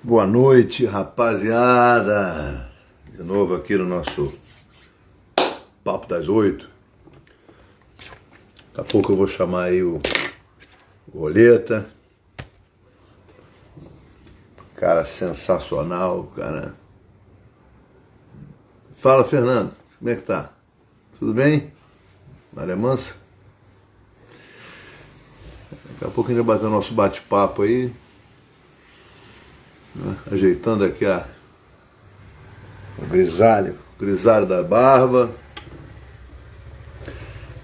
Boa noite, rapaziada. De novo aqui no nosso Papo das 8. Daqui a pouco eu vou chamar aí o Roleta. Cara sensacional, cara. Fala, Fernando. Como é que tá? Tudo bem? Maria Mansa? Daqui a pouco a gente vai bater o nosso bate-papo aí. Ajeitando aqui o grisalho da barba.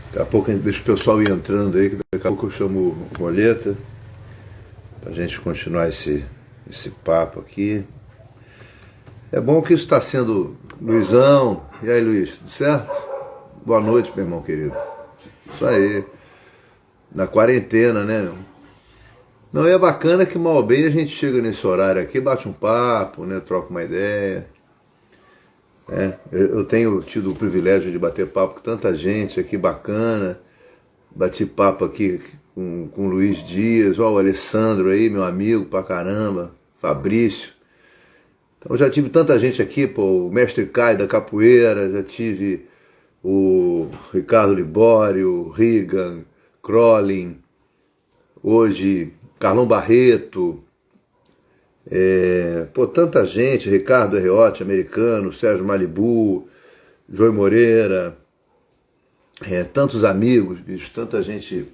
Daqui a pouco a gente deixa o pessoal ir entrando aí, que daqui a pouco eu chamo o Roleta pra gente continuar esse papo aqui. É bom que isso está sendo Luizão. E aí, Luiz, tudo certo? Boa noite, meu irmão querido. Isso aí. Na quarentena, né, meu? Não, é bacana que mal bem a gente chega nesse horário aqui, bate um papo, né, troca uma ideia. Eu tenho tido o privilégio de bater papo com tanta gente aqui bacana. Bati papo aqui com o Luiz Dias, ó, o Alessandro aí, meu amigo pra caramba, Fabrício. Então já tive tanta gente aqui, pô, o Mestre Caio da Capoeira, já tive o Ricardo Libório, o Regan, Crolin, hoje Carlão Barreto, tanta gente, Ricardo Herriotti, americano, Sérgio Malibu, Joey Moreira, tantos amigos, bicho, tanta gente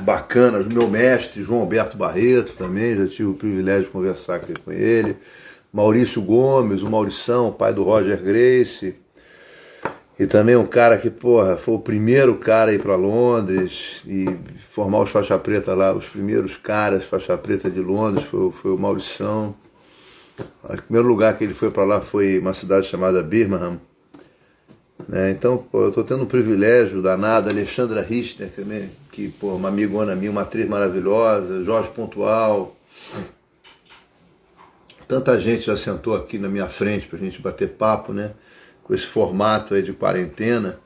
bacana, meu mestre João Alberto Barreto também, já tive o privilégio de conversar aqui com ele, Maurício Gomes, o Maurição, pai do Roger Gracie, e também um cara que, porra, foi o primeiro cara a ir para Londres e formar os faixa preta lá, os primeiros caras faixa preta de Londres, foi o Maurição. O primeiro lugar que ele foi para lá foi uma cidade chamada Birmingham. Então, pô, eu estou tendo um privilégio danado, Alexandra Richter também, que, pô, uma amigona minha, uma atriz maravilhosa, Jorge Pontual. Tanta gente já sentou aqui na minha frente pra gente bater papo, né? Com esse formato aí de quarentena,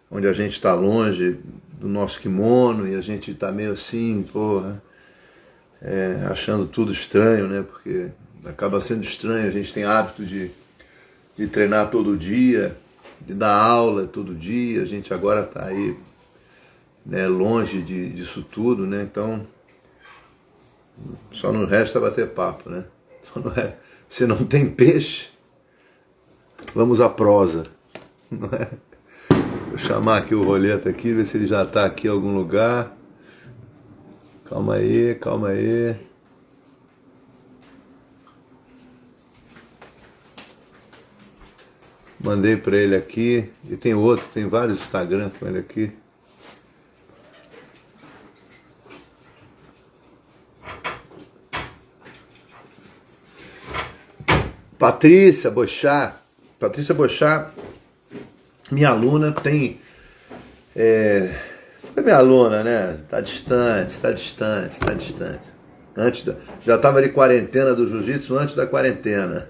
onde a gente está longe do nosso kimono e a gente está meio assim, porra, achando tudo estranho, né? Porque acaba sendo estranho, a gente tem hábito de treinar todo dia, de dar aula todo dia, a gente agora está aí, né, longe disso tudo, né? Então, só não resta bater papo, né? Se não tem peixe, vamos à prosa, não é? Vou chamar aqui o Roleta aqui, ver se ele já está aqui em algum lugar. Calma aí, calma aí. Mandei para ele aqui, e tem outro, tem vários Instagram com ele aqui. Patrícia Bochá, minha aluna, foi minha aluna, né? Tá distante. Já estava de quarentena do jiu-jitsu antes da quarentena.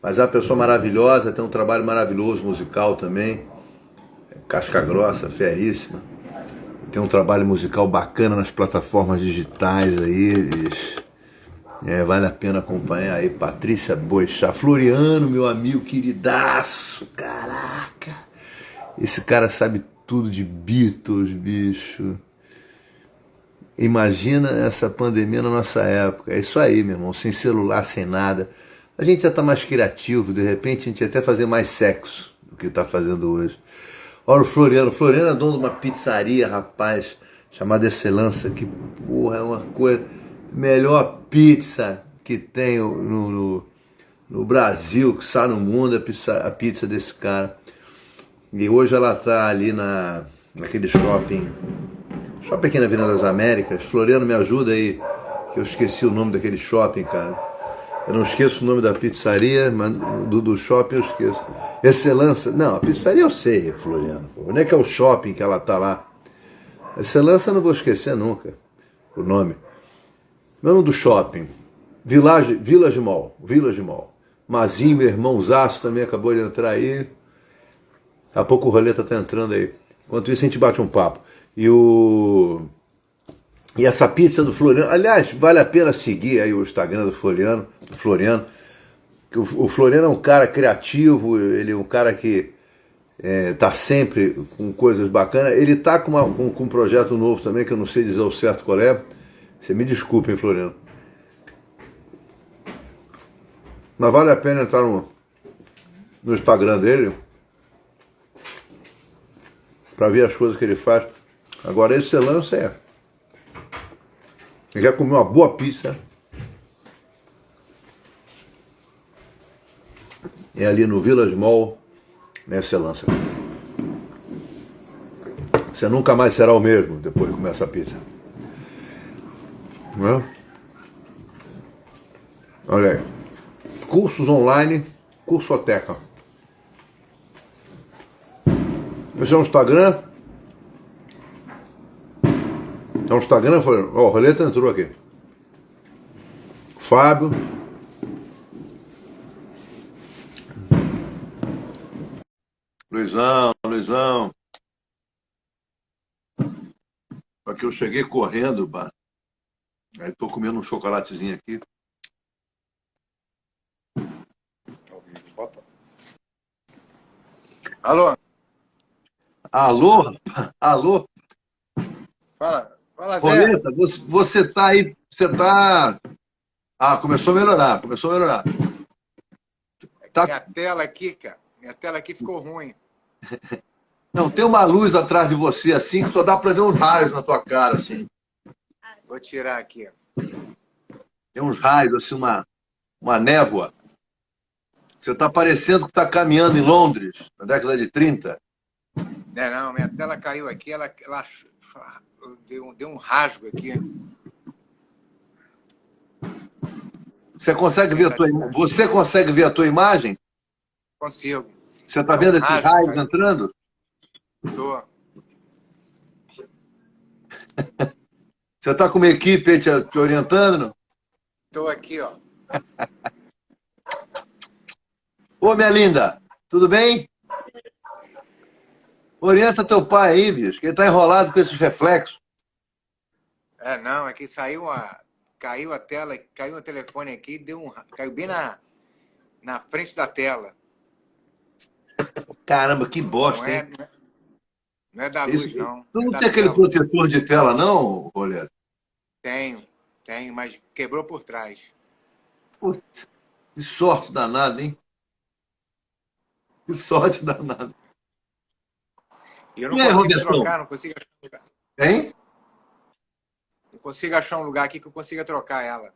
Mas é uma pessoa maravilhosa, tem um trabalho maravilhoso musical também. Casca grossa, feríssima. Tem um trabalho musical bacana nas plataformas digitais aí. Vale a pena acompanhar aí, Patrícia Boixá. Floriano, meu amigo queridaço, caraca. Esse cara sabe tudo de Beatles, bicho. Imagina essa pandemia na nossa época. É isso aí, meu irmão, sem celular, sem nada. A gente já tá mais criativo, de repente a gente ia até fazer mais sexo do que tá fazendo hoje. Olha o Floriano. Floriano é dono de uma pizzaria, rapaz, chamada Excelência, que, porra, é uma coisa... Melhor pizza que tem no Brasil, que está no mundo, a pizza desse cara. E hoje ela está ali naquele shopping aqui na Avenida das Américas. Floriano, me ajuda aí, que eu esqueci o nome daquele shopping, cara. Eu não esqueço o nome da pizzaria, mas do shopping eu esqueço. Excelência, não, a pizzaria eu sei, Floriano. Onde é que é o shopping que ela está lá? Excelência eu não vou esquecer nunca o nome. Nome do shopping, Village Mall. Mazinho, meu irmãozaço, também acabou de entrar aí. Daqui a pouco o Roleta tá entrando aí. Enquanto isso a gente bate um papo. E E essa pizza do Floriano, aliás, vale a pena seguir aí o Instagram do Floriano, que o Floriano é um cara criativo, ele é um cara que tá sempre com coisas bacanas. Ele tá com um projeto novo também, que eu não sei dizer o certo qual é. Você me desculpe, hein, Floriano. Mas vale a pena entrar no Instagram dele para ver as coisas que ele faz. Agora, esse lance ele quer comer uma boa pizza. É ali no Village Mall, na Excelência. Você nunca mais será o mesmo depois de comer essa pizza. Não é? Olha aí. Cursos online, Cursoteca. Esse é um Instagram. É um Instagram, ó, o Roleta entrou aqui. Fábio. Luizão. Aqui eu cheguei correndo, pá. Aí tô comendo um chocolatezinho aqui. Alô? Alô? Fala, Zé. Roleta, você tá aí, você tá... Ah, começou a melhorar. Tá... Minha tela aqui, cara. Minha tela aqui ficou ruim. Não, tem uma luz atrás de você, assim, que só dá pra ver uns raios na tua cara, assim. Vou tirar aqui. Tem uns raios, assim, uma névoa. Você tá parecendo que tá caminhando em Londres, na década de 30. Não, minha tela caiu aqui, ela deu um rasgo aqui. Você consegue ver a tua imagem? Consigo. Você tá vendo esses raios entrando? Tô. Você tá com uma equipe aí te orientando? Tô aqui, ó. Ô, minha linda, tudo bem? Orienta teu pai aí, bicho, que ele tá enrolado com esses reflexos. Não, aqui caiu a tela, caiu o telefone aqui, caiu bem na frente da tela. Caramba, que bosta, hein? Não é da luz, não. Tu não da tem aquele tela. protetor de tela, não, Roleta? Tenho, mas quebrou por trás. Putz, que sorte danada, hein? Que sorte danada. E eu não consigo trocar, não consigo achar um lugar. Hein? Não consigo achar um lugar aqui que eu consiga trocar ela.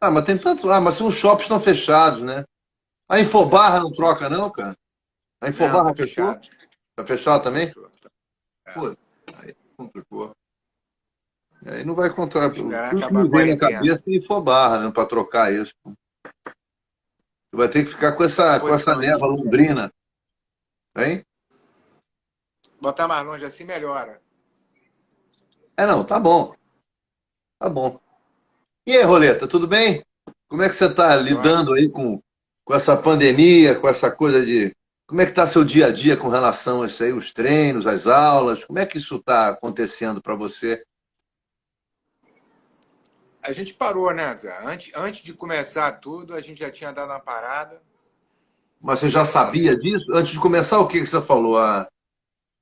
Ah, mas tem tanto... Ah, mas os shoppings estão fechados, né? A Infobarra não troca, não, cara? A Infobarra Não, tá fechou? fechado. Tá fechado também? Fechou. Pô, aí complicou. Aí não vai encontrar. Tudo Esperar que acabar me a veio na quarentena. cabeça é Infobarra, né, para trocar isso. Tu vai ter que ficar com essa névoa londrina. Hein? Botar mais longe assim melhora. Não, tá bom. Tá bom. E aí, Roleta, tudo bem? Como é que você está lidando aí com essa pandemia, com essa coisa de... Como é que está seu dia a dia com relação a isso aí, os treinos, as aulas? Como é que isso está acontecendo para você? A gente parou, né, Zé? Antes de começar tudo, a gente já tinha dado uma parada. Mas você já sabia disso? Antes de começar, o que você falou?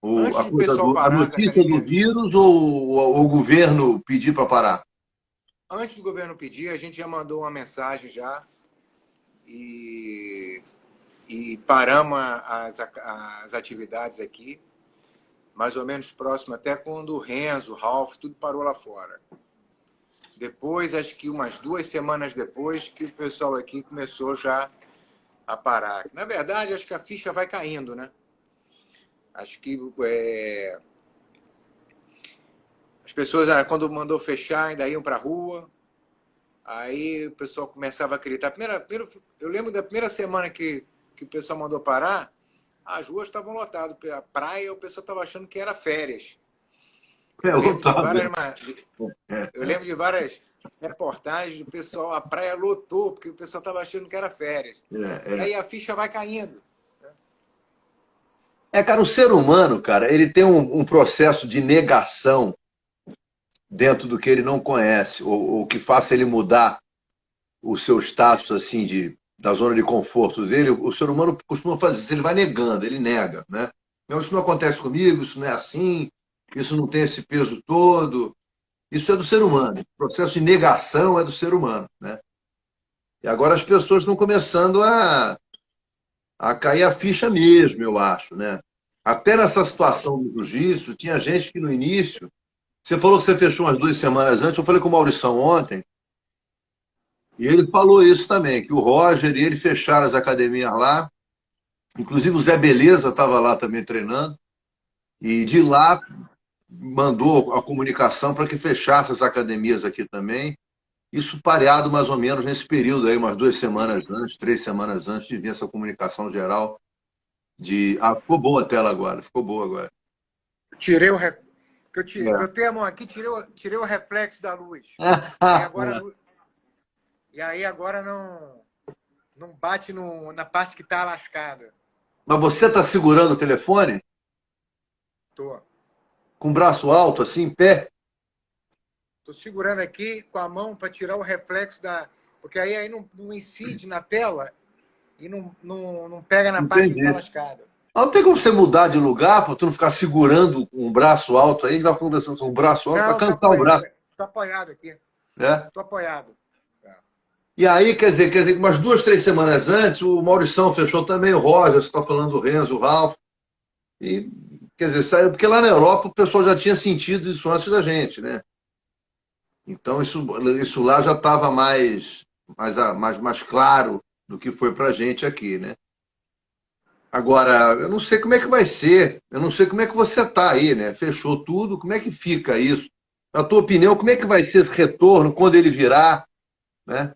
Antes do pessoal A parar as notícia do academias. vírus ou o governo pedir para parar? Antes do governo pedir, a gente já mandou uma mensagem já e paramos as atividades aqui, mais ou menos próximo, até quando o Renzo, o Ralf, tudo parou lá fora. Depois, acho que umas 2 semanas depois, que o pessoal aqui começou já a parar. Na verdade, acho que a ficha vai caindo, né? Acho que as pessoas, quando mandou fechar, ainda iam para a rua. Aí o pessoal começava a acreditar. Eu lembro da primeira semana que o pessoal mandou parar, as ruas estavam lotadas. A praia, o pessoal estava achando que era férias. Eu lembro de várias reportagens do pessoal, a praia lotou, porque o pessoal estava achando que era férias. E aí a ficha vai caindo. Cara, o ser humano, cara, ele tem um processo de negação dentro do que ele não conhece, ou que faça ele mudar o seu status assim da zona de conforto dele, o ser humano costuma fazer isso, ele vai negando, ele nega, né? Não, isso não acontece comigo, isso não é assim, isso não tem esse peso todo. Isso é do ser humano. O processo de negação é do ser humano, né? E agora as pessoas estão começando a cair a ficha mesmo, eu acho, né? Até nessa situação do jiu-jitsu, tinha gente que no início. Você falou que você fechou umas 2 semanas antes, eu falei com o Maurição ontem, e ele falou isso também, que o Roger e ele fecharam as academias lá, inclusive o Zé Beleza estava lá também treinando, e de lá mandou a comunicação para que fechasse as academias aqui também, isso pareado mais ou menos nesse período aí, umas 2 semanas antes, 3 semanas antes de vir essa comunicação geral de... Ah, ficou boa a tela agora, ficou boa agora. Tirei o ref... É. eu tenho a mão aqui, tirei o reflexo da luz. Aí agora, e aí agora não bate na parte que está lascada. Mas você está segurando o telefone Tô. com o braço alto, assim, em pé? Tô segurando aqui com a mão para tirar o reflexo da... Porque aí não incide na tela e não pega na parte que está Entendi. lascada. Não tem como você mudar de lugar para tu não ficar segurando um braço alto aí, a gente vai conversando com o braço alto para Não, cansar o braço, tô apoiado aqui. né? Tô apoiado. E aí, quer dizer, umas 2, 3 semanas antes, o Maurição fechou também, o Roger, você está falando do Renzo, o Ralf, e, quer dizer, saiu, porque lá na Europa o pessoal já tinha sentido isso antes da gente, né? Então isso lá já estava mais claro do que foi para a gente aqui, né? Agora, eu não sei como é que vai ser, eu não sei como é que você está aí, né? Fechou tudo, como é que fica isso? Na tua opinião, como é que vai ser esse retorno quando ele virar, né?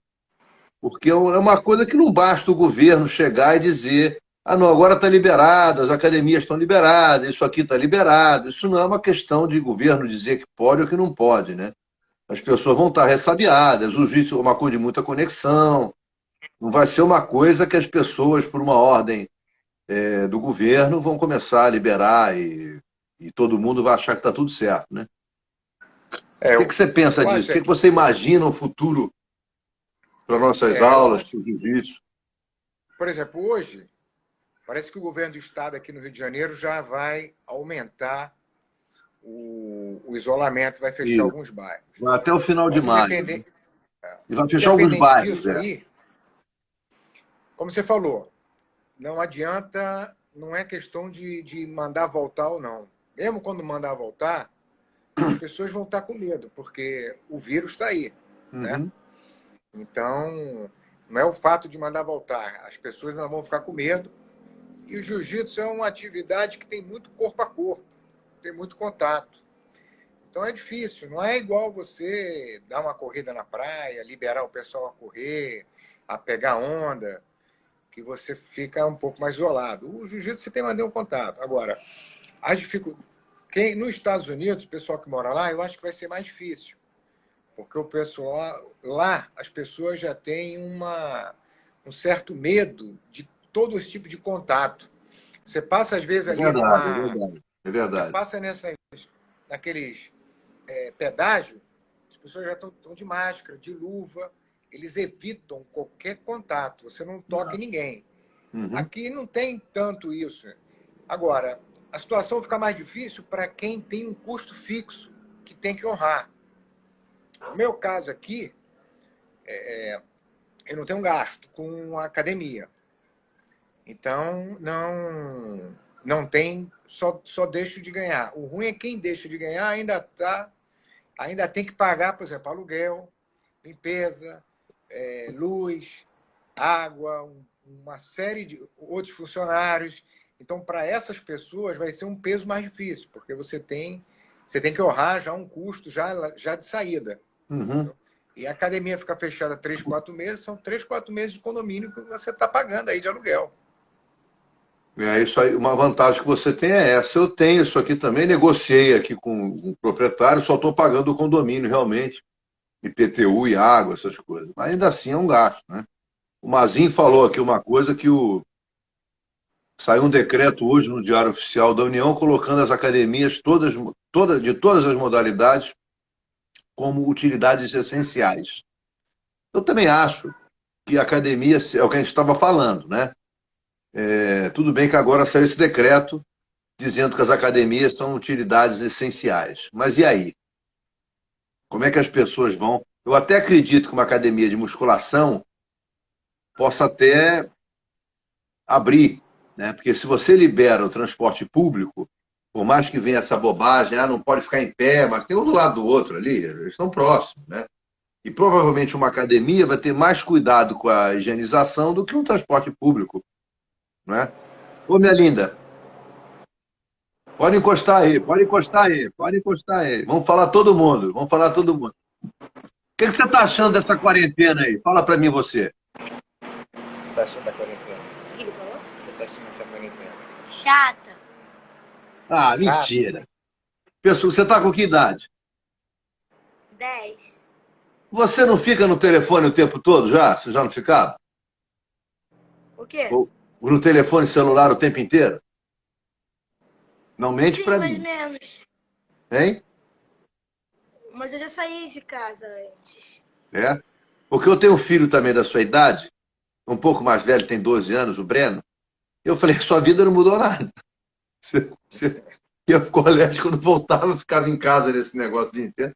Porque é uma coisa que não basta o governo chegar e dizer: ah, não, agora está liberado, as academias estão liberadas, isso aqui está liberado. Isso não é uma questão de governo dizer que pode ou que não pode, né? As pessoas vão estar ressabiadas, o jiu-jitsu é uma coisa de muita conexão, não vai ser uma coisa que as pessoas, por uma ordem do governo, vão começar a liberar e todo mundo vai achar que está tudo certo, né? É, O que você pensa eu disso? acho O que que você imagina o futuro para nossas eu aulas, acho, para o jiu-jitsu? por exemplo, hoje parece que o governo do estado aqui no Rio de Janeiro já vai aumentar o isolamento, vai fechar Isso. alguns bairros. Vai até o final de Mas maio, né? E vai fechar alguns independente bairros, disso aí, como você falou, não adianta, não é questão de mandar voltar ou não. Mesmo quando mandar voltar, as pessoas vão estar com medo, porque o vírus está aí, né? Uhum. Então, não é o fato de mandar voltar, as pessoas não vão ficar com medo. E o jiu-jitsu é uma atividade que tem muito corpo a corpo, tem muito contato. Então é difícil, não é igual você dar uma corrida na praia, liberar o pessoal a correr, a pegar onda, que você fica um pouco mais isolado. O jiu-jitsu você tem que manter um contato. Agora, as dificuldades. Nos Estados Unidos, o pessoal que mora lá, eu acho que vai ser mais difícil. Porque o pessoal lá, as pessoas já têm um certo medo de todo esse tipo de contato. Você passa, às vezes, É ali verdade, é verdade. É Você verdade. passa naqueles pedágio, as pessoas já estão de máscara, de luva, eles evitam qualquer contato, você não toca em ninguém. Uhum. Aqui não tem tanto isso. Agora, a situação fica mais difícil para quem tem um custo fixo que tem que honrar. No meu caso aqui, eu não tenho gasto com a academia. Então, não tem, só deixo de ganhar. O ruim é quem deixa de ganhar ainda tem que pagar, por exemplo, aluguel, limpeza, luz, água, uma série de outros funcionários. Então, para essas pessoas, vai ser um peso mais difícil, porque você tem que honrar já um custo já de saída. Uhum. E a academia ficar fechada 3, 4 meses, são 3, 4 meses de condomínio que você está pagando aí de aluguel. É isso aí. Uma vantagem que você tem é essa. Eu tenho isso aqui também, negociei aqui com o proprietário, só estou pagando o condomínio realmente, IPTU e água, essas coisas. Mas ainda assim é um gasto, né? O Mazin falou aqui uma coisa que saiu um decreto hoje no Diário Oficial da União colocando as academias de todas as modalidades como utilidades essenciais. Eu também acho que a academia, é o que a gente estava falando, né? Tudo bem que agora saiu esse decreto dizendo que as academias são utilidades essenciais. Mas e aí? Como é que as pessoas vão? Eu até acredito que uma academia de musculação possa até abrir, né? Porque se você libera o transporte público, por mais que venha essa bobagem, não pode ficar em pé, mas tem um do lado do outro ali, eles estão próximos, né? E provavelmente uma academia vai ter mais cuidado com a higienização do que um transporte público, né? Ô, minha linda, pode encostar aí, pode encostar aí, pode encostar aí. Vamos falar todo mundo, vamos falar todo mundo. O que você está achando dessa quarentena aí? Fala para mim você. Você está achando da quarentena? Ele falou? Você está achando essa quarentena? Chata. Ah, mentira. Pessoal, você está com que idade? 10. Você não fica no telefone o tempo todo já? Você já não ficava? O quê? Ou no telefone celular o tempo inteiro? Não mente Sim, para mais mim. menos. Hein? Mas eu já saí de casa antes. É? Porque eu tenho um filho também da sua idade, um pouco mais velho, tem 12 anos, o Breno. Eu falei, sua vida não mudou nada. Você ia pro colégio, quando voltava, ficava em casa nesse negócio o dia inteiro.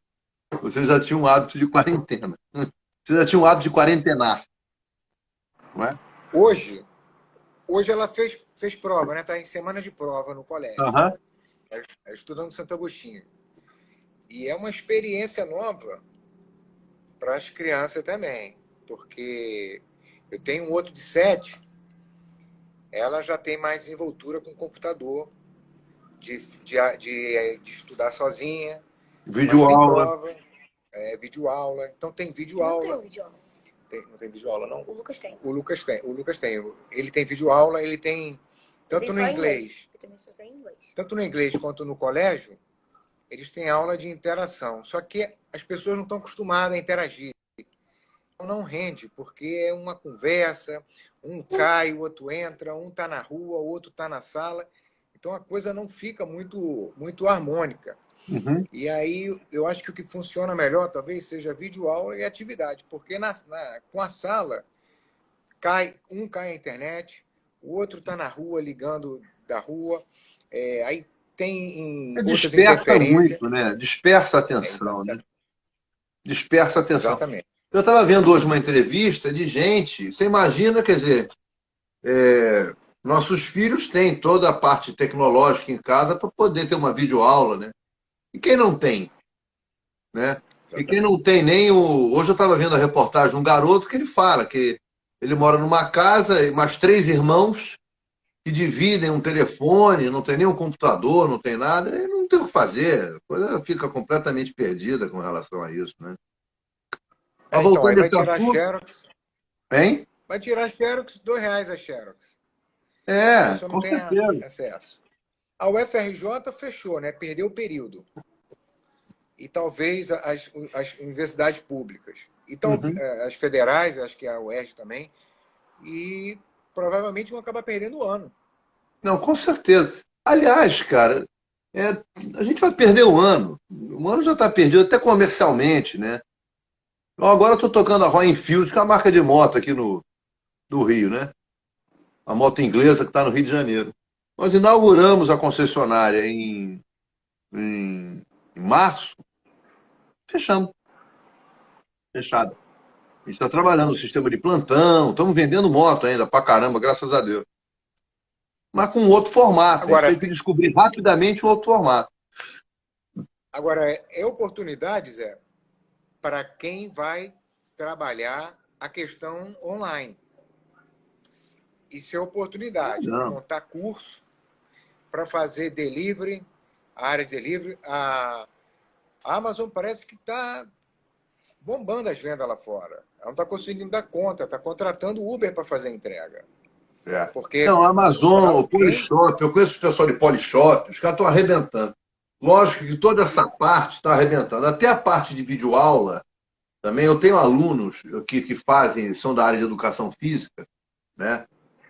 Você já tinha um hábito de quarentena. Você já tinha um hábito de quarentenar. Não é? Hoje ela fez prova, né? Está em semana de prova no colégio. Aham. Estudando no Santo Agostinho. E é uma experiência nova para as crianças também, porque eu tenho um outro de 7, ela já tem mais desenvoltura com computador, de estudar sozinha, mas tem Videoaula. prova, videoaula. Então tem Não videoaula. tenho videoaula. Não tem videoaula, não? O Lucas tem. O Lucas tem. Ele tem videoaula, ele tem tanto Tem no só inglês. Eu também só tenho inglês. Tanto no inglês quanto no colégio, eles têm aula de interação. Só que as pessoas não estão acostumadas a interagir. Não rende, porque é uma conversa, um cai, o outro entra, um está na rua, o outro está na sala. Então a coisa não fica muito harmônica. Uhum. E aí eu acho que o que funciona melhor talvez seja videoaula e atividade, porque com a sala um cai a internet, o outro está na rua ligando da rua, aí tem outras Dispersa interferências. muito, né? Dispersa a atenção, né? Dispersa a atenção. Exatamente. Eu estava vendo hoje uma entrevista de gente, você imagina, quer dizer, nossos filhos têm toda a parte tecnológica em casa para poder ter uma videoaula, né? E quem não tem, né? E quem não tem nem o... Hoje eu estava vendo a reportagem de um garoto que ele fala que ele mora numa casa, mais 3 irmãos que dividem um telefone, não tem nem um computador, não tem nada, e não tem o que fazer, a coisa fica completamente perdida com relação a isso, né? Mas Então, aí voltando a vai esse tirar assunto, Xerox. hein? Vai tirar Xerox, R$2 a Xerox. A É, pessoa não com tem certeza. acesso. A UFRJ fechou, né? Perdeu o período. E talvez as universidades públicas. E talvez as federais, acho que a UERJ também. E provavelmente vão acabar perdendo o ano. Não, com certeza. Aliás, cara, a gente vai perder o ano. O ano já está perdido até comercialmente, né? Então, agora eu estou tocando a Royal Enfield, que é a marca de moto aqui do Rio, né? A moto inglesa que está no Rio de Janeiro. Nós inauguramos a concessionária em março, fechamos. Fechado. A gente está trabalhando no sistema de plantão, estamos vendendo moto ainda pra caramba, graças a Deus. Mas com outro formato. Agora, a gente tem que descobrir rapidamente um outro formato. Agora, é oportunidade, Zé, para quem vai trabalhar a questão online. Isso é oportunidade para montar curso, para fazer delivery, a área de delivery. A Amazon parece que está bombando as vendas lá fora. Ela não está conseguindo dar conta, está contratando Uber para fazer a entrega. Porque não, a Amazon, o Polishop, eu conheço o pessoal de Polishop, os caras estão arrebentando. Lógico que toda essa parte está arrebentando. Até a parte de videoaula, também eu tenho alunos que fazem, são da área de educação física, né?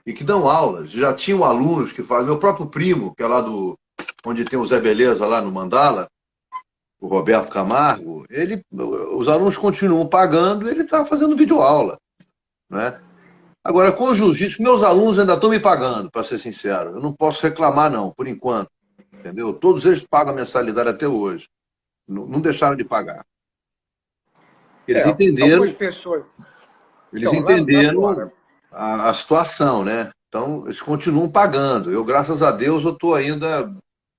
E que dão aulas. Já tinham alunos que fazem. Meu próprio primo, que é lá onde tem o Zé Beleza, lá no Mandala, o Roberto Camargo, os alunos continuam pagando, ele está fazendo videoaula, né? Agora, com o jiu-jitsu, meus alunos ainda estão me pagando, para ser sincero. Eu não posso reclamar, não, por enquanto. Entendeu? Todos eles pagam a mensalidade até hoje. Não, não deixaram de pagar. Eles Algumas entenderam, pessoas. eles Então, lá entenderam fora. a situação, né? Então, eles continuam pagando. Eu, graças a Deus, eu estou ainda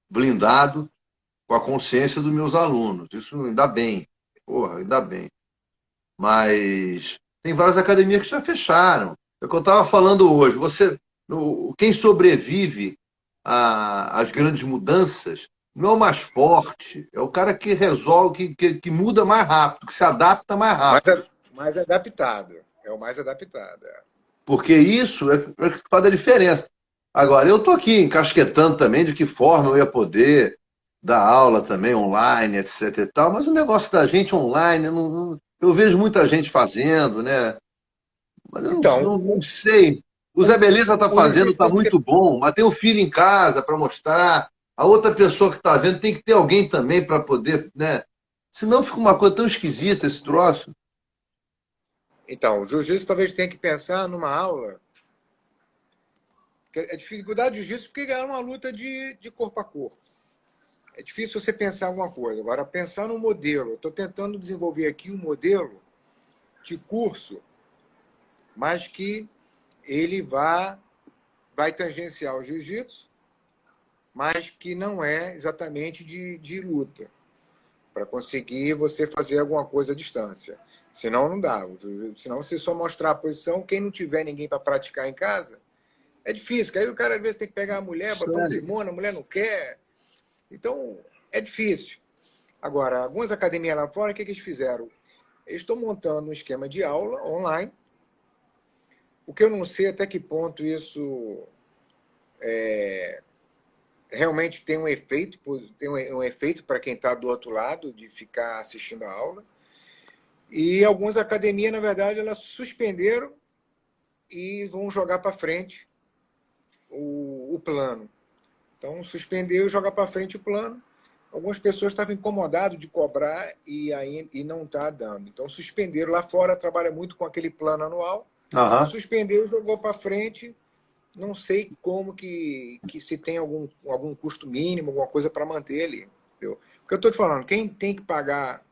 blindado com a consciência dos meus alunos. Isso ainda bem. Porra, ainda bem. Mas tem várias academias que já fecharam. É o que eu estava falando hoje. Quem sobrevive às grandes mudanças não é o mais forte, é o cara que resolve, que muda mais rápido, que se adapta mais Mais, rápido. mais adaptado. É o mais adaptado. É. Porque isso é que faz a diferença. Agora, eu estou aqui encasquetando também de que forma eu ia poder dar aula também online, etc e tal, mas o negócio da gente online, eu vejo muita gente fazendo, né? Mas eu Então, não sei. O Zé Beleza está o fazendo, jiu-jitsu está tem que ser. muito bom, mas tem o filho em casa para mostrar. A outra pessoa que está vendo tem que ter alguém também para poder, né? Senão fica uma coisa tão esquisita esse troço. Então, o jiu-jitsu talvez tenha que pensar numa aula. A dificuldade do jiu-jitsu porque é uma luta de corpo a corpo. É difícil você pensar alguma coisa. Agora, pensar no modelo. Eu estou tentando desenvolver aqui um modelo de curso, mas que ele vai tangenciar o jiu-jitsu, mas que não é exatamente de luta, para conseguir você fazer alguma coisa à distância. Senão não dá. Senão você só mostrar a posição, quem não tiver ninguém para praticar em casa, é difícil. Aí o cara às vezes tem que pegar a mulher, botar um Sério. kimono, a mulher não quer. Então, é difícil. Agora, algumas academias lá fora, o que eles fizeram? Eles estão montando um esquema de aula online. O que eu não sei até que ponto isso realmente tem um efeito para quem está do outro lado, de ficar assistindo a aula. E algumas academias, na verdade, elas suspenderam e vão jogar para frente o plano. Então, suspendeu e jogar para frente o plano. Algumas pessoas estavam incomodadas de cobrar e não está dando. Então, suspenderam. Lá fora, trabalha muito com aquele plano anual. Aham. Suspendeu, jogou para frente. Não sei como que se tem algum custo mínimo, alguma coisa para manter ele. Entendeu? O que eu estou te falando, quem tem que pagar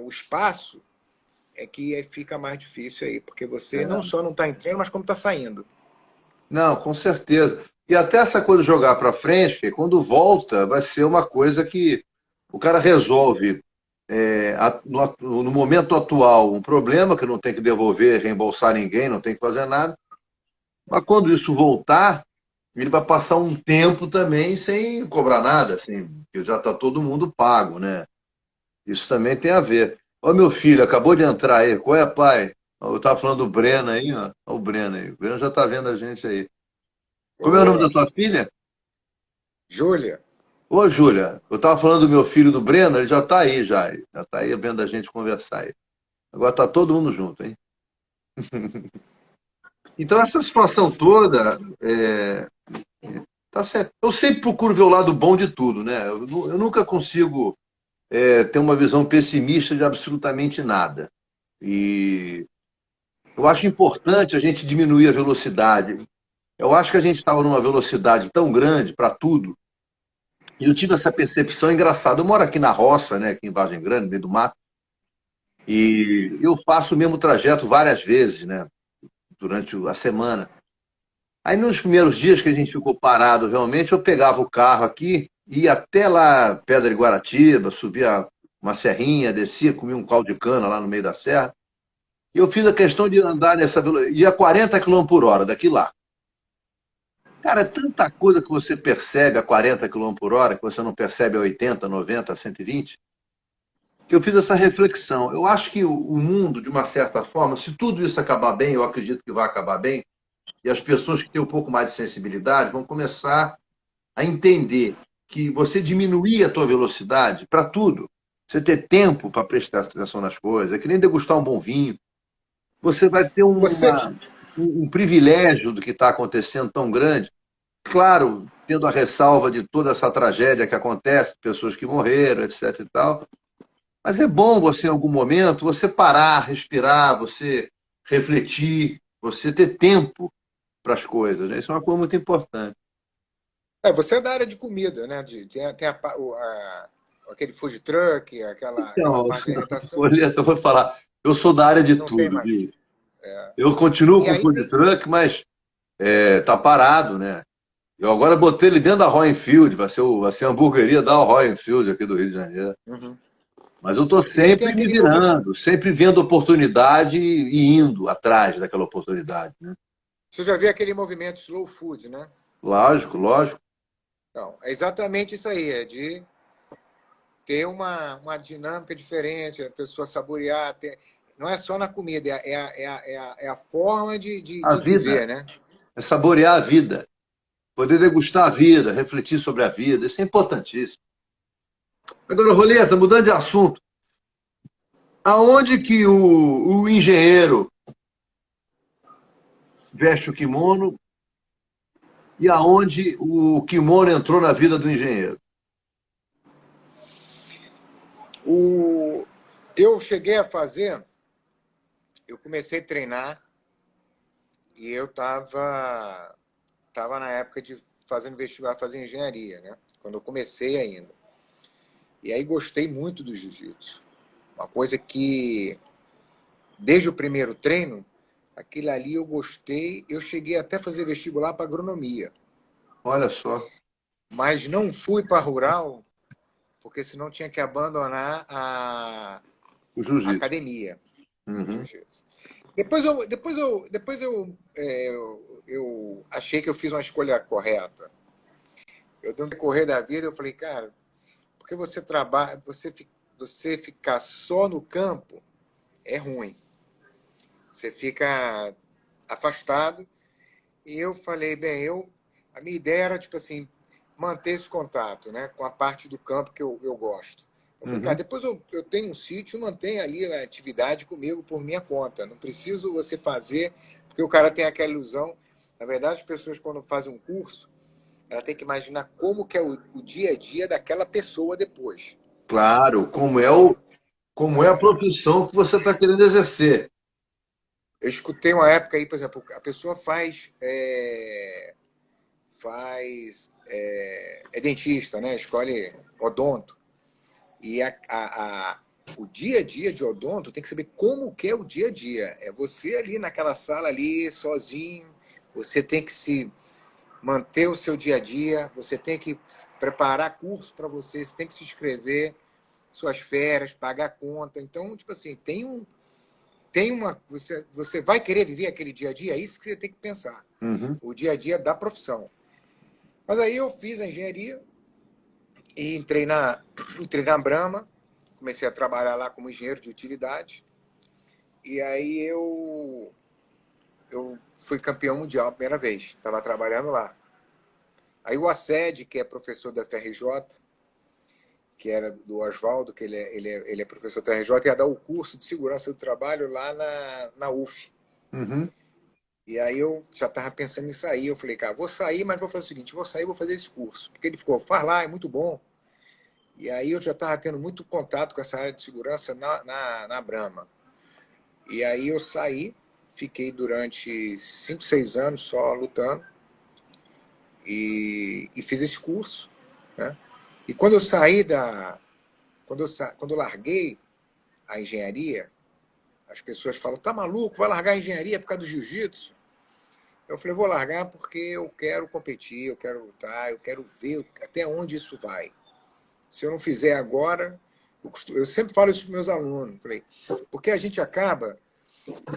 o espaço é que fica mais difícil aí, porque você não É. só não está entrando, mas como está saindo. Não, com certeza. E até essa coisa de jogar para frente, que quando volta, vai ser uma coisa que o cara resolve no momento atual um problema que não tem que devolver, reembolsar ninguém, não tem que fazer nada. Mas quando isso voltar, ele vai passar um tempo também sem cobrar nada, assim, porque já está todo mundo pago, né? Isso também tem a ver. Ó, meu filho, acabou de entrar aí. Qual é, pai? Eu estava falando do Breno aí, ó. Ó o Breno aí. O Breno já está vendo a gente aí. Como é o nome da Ô, tua filha? Júlia, Ô, Júlia, eu estava falando do meu filho do Breno, ele já está aí, já. Já está aí vendo a gente conversar aí. Agora está todo mundo junto, hein? Então, essa situação toda, tá certo. Eu sempre procuro ver o lado bom de tudo, né? Eu nunca consigo ter uma visão pessimista de absolutamente nada. E eu acho importante a gente diminuir a velocidade. Eu acho que a gente estava numa velocidade tão grande para tudo. E eu tive essa percepção engraçada. Eu moro aqui na roça, né, aqui em Vargem Grande, no meio do mato, e eu faço o mesmo trajeto várias vezes, né, durante a semana. Aí nos primeiros dias que a gente ficou parado, realmente, eu pegava o carro aqui, ia até lá, Pedra de Guaratiba, subia uma serrinha, descia, comia um caldo de cana lá no meio da serra. E eu fiz a questão de andar nessa velocidade, ia 40 km por hora daqui lá. Cara, é tanta coisa que você percebe a 40 km por hora, que você não percebe a 80, 90, 120, que eu fiz essa reflexão. Eu acho que o mundo, de uma certa forma, se tudo isso acabar bem, eu acredito que vai acabar bem, e as pessoas que têm um pouco mais de sensibilidade vão começar a entender que você diminuir a tua velocidade para tudo, você ter tempo para prestar atenção nas coisas, é que nem degustar um bom vinho, você vai ter você, um privilégio do que está acontecendo tão grande. Claro, tendo a ressalva de toda essa tragédia que acontece, pessoas que morreram, etc. e tal. Mas é bom você, em algum momento, você parar, respirar, você refletir, você ter tempo para as coisas, né? Isso é uma coisa muito importante. Você é da área de comida, né? Tem aquele food truck, aquela Então, parte de alimentação. Oleta, eu vou falar, eu sou da área de Não tem tudo, mais. bicho. Eu continuo E com o aí food tem. truck, mas tá parado, né? Eu agora botei ele dentro da Royal Enfield, vai ser a hamburgueria da Royal Enfield aqui do Rio de Janeiro. Uhum. Mas eu estou E aí tem sempre me aquele movimento. virando, sempre vendo oportunidade e indo atrás daquela oportunidade, né? Você já viu aquele movimento slow food, né? Lógico, lógico. Então, é exatamente isso aí, é de ter uma dinâmica diferente, a pessoa saborear. Não é só na comida, é a forma A de vida viver, né? é saborear a vida, poder degustar a vida, refletir sobre a vida, isso é importantíssimo. Agora, Roleta, mudando de assunto, aonde que o engenheiro veste o kimono e aonde o kimono entrou na vida do engenheiro? O, eu cheguei a fazer, eu comecei a treinar e eu tava na época de fazendo vestibular, fazer engenharia, né? Quando eu comecei ainda. E aí gostei muito do jiu-jitsu. Uma coisa que, desde o primeiro treino, aquilo ali eu gostei. Eu cheguei até a fazer vestibular para agronomia, Olha só, mas não fui para rural, porque senão tinha que abandonar o a jiu-jitsu. academia de Uhum. jiu-jitsu. Eu achei que eu fiz uma escolha correta. Eu, no decorrer da vida, eu falei, cara, porque você trabalha, você ficar só no campo é ruim. Você fica afastado. E eu falei, bem, a minha ideia era, tipo assim, manter esse contato, né, com a parte do campo que eu gosto. Eu falei, cara, Uhum. depois eu tenho um sítio, mantenho ali a atividade comigo por minha conta. Não preciso você fazer, porque o cara tem aquela ilusão. Na verdade, as pessoas, quando fazem um curso, ela tem que imaginar como que é o dia a dia daquela pessoa depois. Claro, Então, como é a profissão que você está querendo exercer. eu escutei uma época aí, por exemplo, a pessoa é dentista, né? Escolhe odonto. E o dia a dia de odonto tem que saber como que é o dia a dia. É você ali naquela sala ali, sozinho, você tem que se manter o seu dia a dia, você tem que preparar curso para você, você tem que se inscrever, suas férias, pagar a conta. Então, tipo assim, você vai querer viver aquele dia a dia, é isso que você tem que pensar. Uhum. O dia a dia da profissão. Mas aí eu fiz a engenharia e entrei na Brahma, comecei a trabalhar lá como engenheiro de utilidade. E aí eu fui campeão mundial a primeira vez, estava trabalhando lá. Aí o Assed, que é professor da FRJ, que era do Oswaldo, que ele é professor da FRJ, ia dar o curso de segurança do trabalho lá na UF. Uhum. E aí eu já estava pensando em sair. Eu falei, cara, vou sair, mas vou fazer o seguinte, vou sair, vou fazer esse curso. Porque ele ficou, faz lá, é muito bom. E aí eu já estava tendo muito contato com essa área de segurança na Brahma. E aí eu saí, fiquei durante 5, 6 anos só lutando e fiz esse curso, né? E quando eu saí quando eu larguei a engenharia, as pessoas falam, tá maluco, vai largar a engenharia por causa do jiu-jitsu? Eu falei, vou largar porque eu quero competir, eu quero lutar, eu quero ver até onde isso vai. Se eu não fizer agora, eu sempre falo isso para meus alunos, falei, porque a gente acaba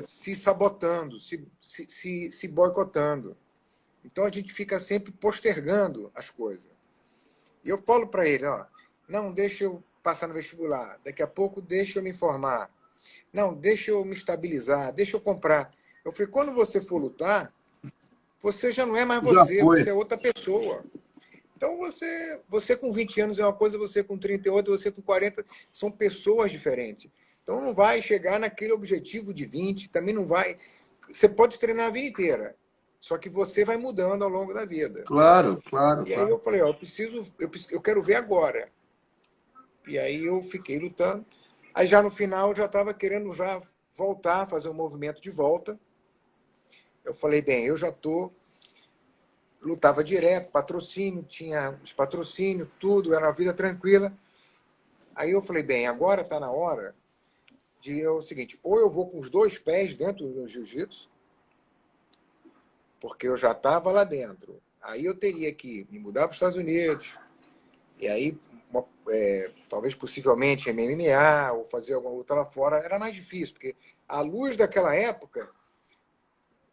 se sabotando, se boicotando. Então a gente fica sempre postergando as coisas. E eu falo para ele, ó, não, deixa eu passar no vestibular, daqui a pouco deixa eu me informar. Não, deixa eu me estabilizar, deixa eu comprar. Eu falei, quando você for lutar, você já não é mais Já você foi. é outra pessoa. Então você com 20 anos é uma coisa, você com 30 é outra, você com 40, são pessoas diferentes. Então não vai chegar naquele objetivo de 20, também não vai. Você pode treinar a vida inteira, Só que você vai mudando ao longo da vida. Claro, claro, E aí claro. eu falei, ó, eu quero ver agora. E aí eu fiquei lutando. Aí já no final eu já estava querendo já voltar, fazer um movimento de volta. Eu falei, bem, eu já estou... Lutava direto, patrocínio, tinha os patrocínios, tudo, era uma vida tranquila. Aí eu falei, bem, agora está na hora de o seguinte, ou eu vou com os dois pés dentro do jiu-jitsu, porque eu já estava lá dentro. Aí eu teria que me mudar para os Estados Unidos, e aí talvez possivelmente MMA, ou fazer alguma luta lá fora, era mais difícil, porque a luz daquela época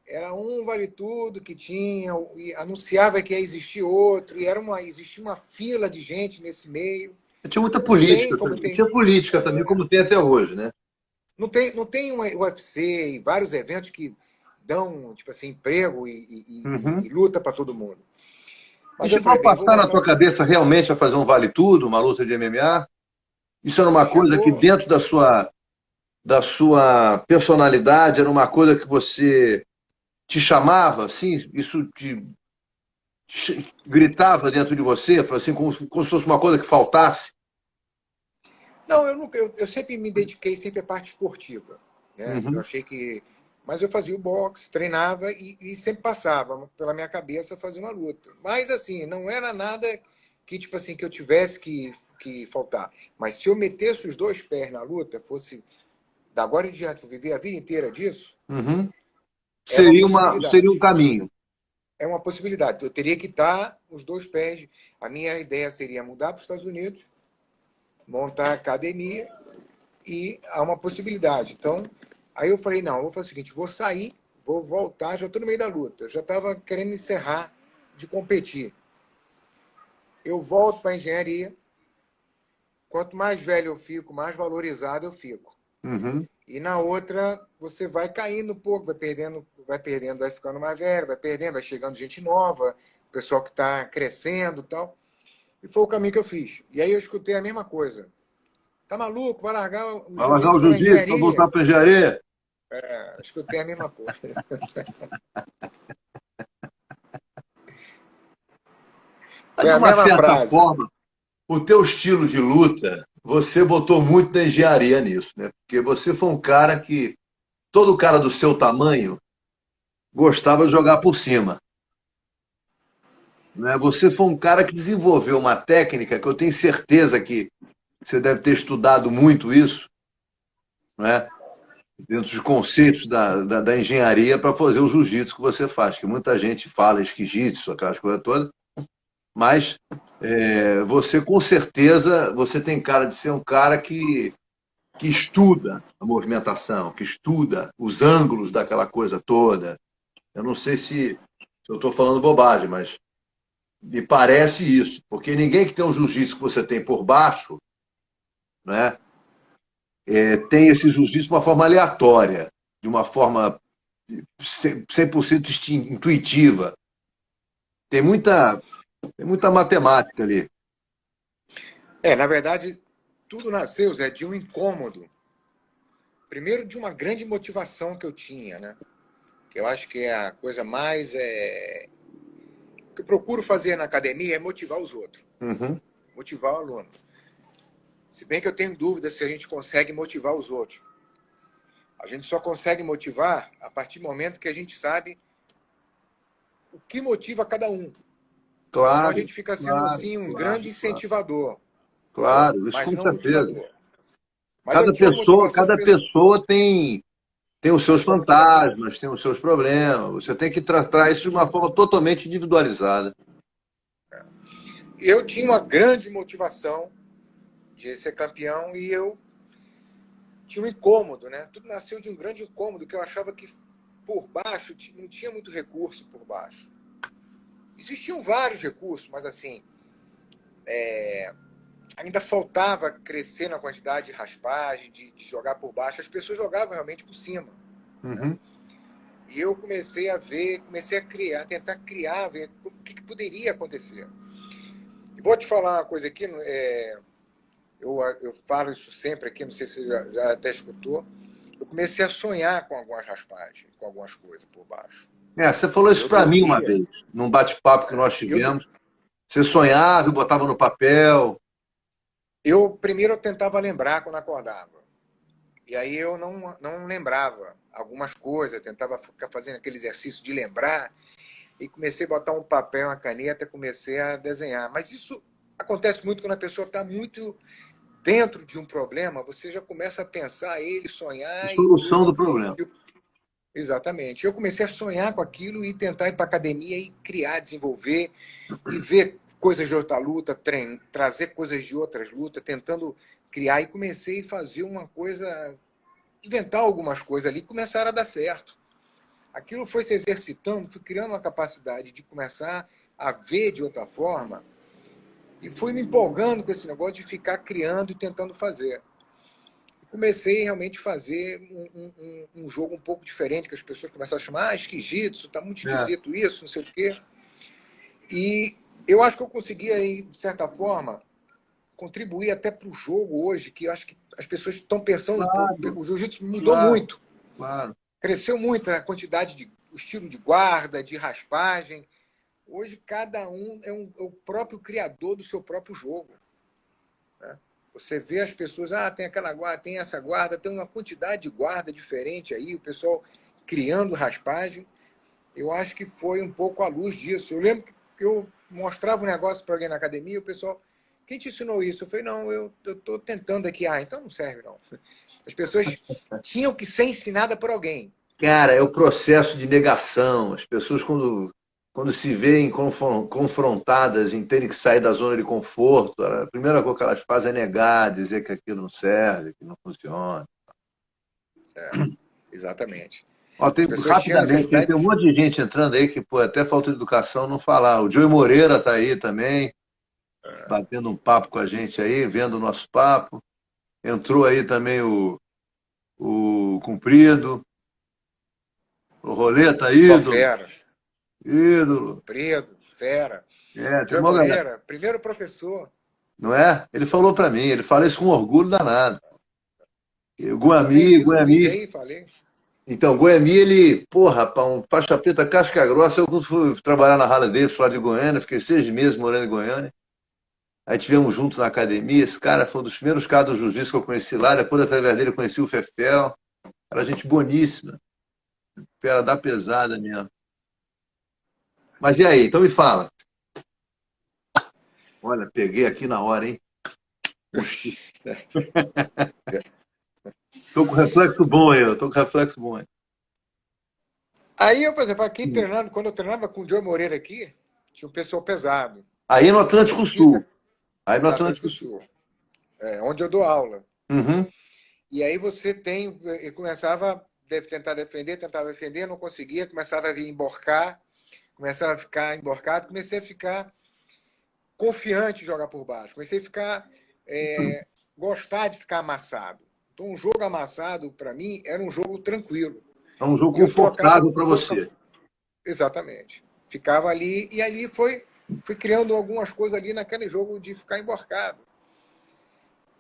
era um vale tudo que tinha, e anunciava que ia existir outro, e existia uma fila de gente nesse meio. Tinha muita Não tem política como também. tem. Tinha política também, como tem até hoje, né? Não tem uma UFC e vários eventos que dão, tipo assim, emprego e Uhum. luta para todo mundo. E Mas eu chegou a falei, bem, vou passar na voltar tua para cabeça realmente a fazer um vale tudo, uma luta de MMA? Isso era uma coisa que Chegou. dentro da sua personalidade era uma coisa que você te chamava, assim? Isso gritava dentro de você, assim, como se fosse uma coisa que faltasse? Não, eu nunca, eu sempre me dediquei sempre à parte esportiva, né? Eu Uhum. achei que, mas eu fazia o boxe, treinava e sempre passava pela minha cabeça fazer uma luta. Mas assim, não era nada que tipo assim que eu tivesse que faltar. Mas se eu metesse os dois pés na luta, fosse da agora em diante, eu viver a vida inteira disso, Uhum. é uma Seria um possibilidade. caminho. É uma possibilidade. Eu teria que estar os dois pés. A minha ideia seria mudar para os Estados Unidos, montar academia e há uma possibilidade. Então, aí eu falei, não, eu vou fazer o seguinte, vou sair, vou voltar, já estou no meio da luta. Eu já estava querendo encerrar de competir. Eu volto para a engenharia. Quanto mais velho eu fico, mais valorizado eu fico. Uhum. E na outra, você vai caindo um pouco, vai perdendo, vai ficando mais velho, vai perdendo, vai chegando gente nova, pessoal que está crescendo e tal. E foi o caminho que eu fiz. E aí eu escutei a mesma coisa. Tá maluco? Vai largar o Vai largar o jiu-jitsu pela jiu-jitsu para voltar engenharia? para a engenharia? Escutei a mesma coisa. Mas, Foi de a uma mesma certa frase. forma, o teu estilo de luta, você botou muito da engenharia nisso, né? Porque você foi um cara que, todo cara do seu tamanho, gostava de jogar por cima, né? Você foi um cara que desenvolveu uma técnica que eu tenho certeza que você deve ter estudado muito isso, né? Dentro dos conceitos da engenharia para fazer o jiu-jitsu que você faz, que muita gente fala esquijitsu, aquelas coisas todas, mas você com certeza você tem cara de ser um cara que estuda a movimentação, que estuda os ângulos daquela coisa toda. Eu não sei se eu estou falando bobagem, mas me parece isso, porque ninguém que tem um jiu-jitsu que você tem por baixo, né, tem esse jiu-jitsu de uma forma aleatória, de uma forma 100% intuitiva. Tem muita, tem muita matemática ali. Na verdade, tudo nasceu, Zé, de um incômodo. Primeiro, de uma grande motivação que eu tinha, né? Que eu acho que é a coisa mais. O que eu procuro fazer na academia é motivar os outros, Uhum. motivar o aluno. Se bem que eu tenho dúvida se a gente consegue motivar os outros. A gente só consegue motivar a partir do momento que a gente sabe o que motiva cada um. Senão a Claro, gente fica sendo claro, assim um claro, grande claro. incentivador, entendeu? Claro, isso Mas com não certeza. motivador. Mas eu tinha uma motivação Cada pessoal, pessoa tem os a seus sua motivação. fantasmas, tem os seus problemas. Você tem que tratar isso de uma forma totalmente individualizada. Eu tinha uma grande motivação de ser campeão e eu tinha um incômodo, né? Tudo nasceu de um grande incômodo que eu achava que por baixo não tinha muito recurso por baixo. Existiam vários recursos, mas assim, ainda faltava crescer na quantidade de raspagem, de jogar por baixo. As pessoas jogavam realmente por cima, né? Uhum. E eu comecei a ver, comecei a criar, tentar criar, ver o que poderia acontecer. E vou te falar uma coisa aqui, eu falo isso sempre aqui, não sei se você já até escutou. Eu comecei a sonhar com algumas raspagens, com algumas coisas por baixo. Você falou isso Eu para mim uma dormia. vez, num bate-papo que nós Eu, tivemos. Você sonhava e botava no papel. primeiro eu tentava lembrar quando acordava. E aí eu não lembrava algumas coisas, tentava ficar fazendo aquele exercício de lembrar e comecei a botar um papel, uma caneta, comecei a desenhar. Mas isso acontece muito quando a pessoa está muito dentro de um problema, você já começa a pensar ele, A sonhar e solução tudo. do problema. Exatamente. Eu comecei a sonhar com aquilo e tentar ir para a academia e criar, desenvolver e ver coisas de outra luta, trazer coisas de outras lutas, tentando criar. E comecei a fazer uma coisa, inventar algumas coisas ali, e começaram a dar certo. Aquilo foi se exercitando, fui criando uma capacidade de começar a ver de outra forma e fui me empolgando com esse negócio de ficar criando e tentando fazer. Comecei realmente a fazer um jogo um pouco diferente, que as pessoas começaram a chamar, esquisito, está muito É. esquisito isso, não sei o quê. E eu acho que eu consegui, aí, de certa forma, contribuir até para o jogo hoje, que eu acho que as pessoas estão pensando, Claro, o jiu-jitsu mudou claro, muito, claro. cresceu muito a quantidade de o estilo de guarda, de raspagem. Hoje cada um é o próprio criador do seu próprio jogo. Né? Você vê as pessoas, tem aquela guarda, tem essa guarda, tem uma quantidade de guarda diferente aí, o pessoal criando raspagem. Eu acho que foi um pouco à luz disso. Eu lembro que eu mostrava um negócio para alguém na academia e o pessoal, quem te ensinou isso? Eu falei, não, eu estou tentando aqui. Então não serve, não. As pessoas tinham que ser ensinadas por alguém. Cara, é o processo de negação. As pessoas, quando se veem confrontadas em terem que sair da zona de conforto, a primeira coisa que elas fazem é negar, dizer que aquilo não serve, que não funciona. Exatamente. Ó, As pessoas tinham a rapidamente, necessidade tem um de... monte de gente entrando aí que pô, até falta de educação não falar. O Joey Moreira está aí também, batendo um papo com a gente aí, vendo o nosso papo. Entrou aí também o Cumprido, o Roleta, Só ídolo, fera. ídolo. Preto, fera. Tem Joe uma galera, Moreira, primeiro professor. não é? Ele falou para mim, ele fala isso com orgulho danado. E o Eu também Guami, fiz um vídeo Guami. aí, falei. Então, Guami, ele, porra, rapaz, um faixa preta casca grossa. Eu, quando fui trabalhar na Harley Davidson lá de Goiânia, fiquei 6 meses morando em Goiânia. Aí tivemos juntos na academia. Esse cara foi um dos primeiros caras do jiu-jitsu que eu conheci lá. Depois, através dele, eu conheci o Fefel. Era gente boníssima. Fera da pesada mesmo. Mas e aí? Então me fala. Olha, peguei aqui na hora, hein? Tô com reflexo bom aí, eu tô com reflexo bom aí. Aí eu, por exemplo, aqui treinando, quando eu treinava com o Joe Moreira aqui, tinha um pessoal pesado. Aí no E eu Atlântico tinha, Sul. Aí no no Atlântico Atlântico Sul. Sul, onde eu dou aula. Uhum. E aí você tem, eu começava a tentar defender, tentava defender, não conseguia, começava a vir emborcar, começava a ficar emborcado, comecei a ficar confiante de jogar por baixo, comecei a ficar, gostar de ficar amassado. Então, um jogo amassado, para mim, era um jogo tranquilo. É um jogo E eu trocava confortável para pouca. você. Exatamente. Ficava ali, e ali fui criando algumas coisas ali naquele jogo de ficar emborcado.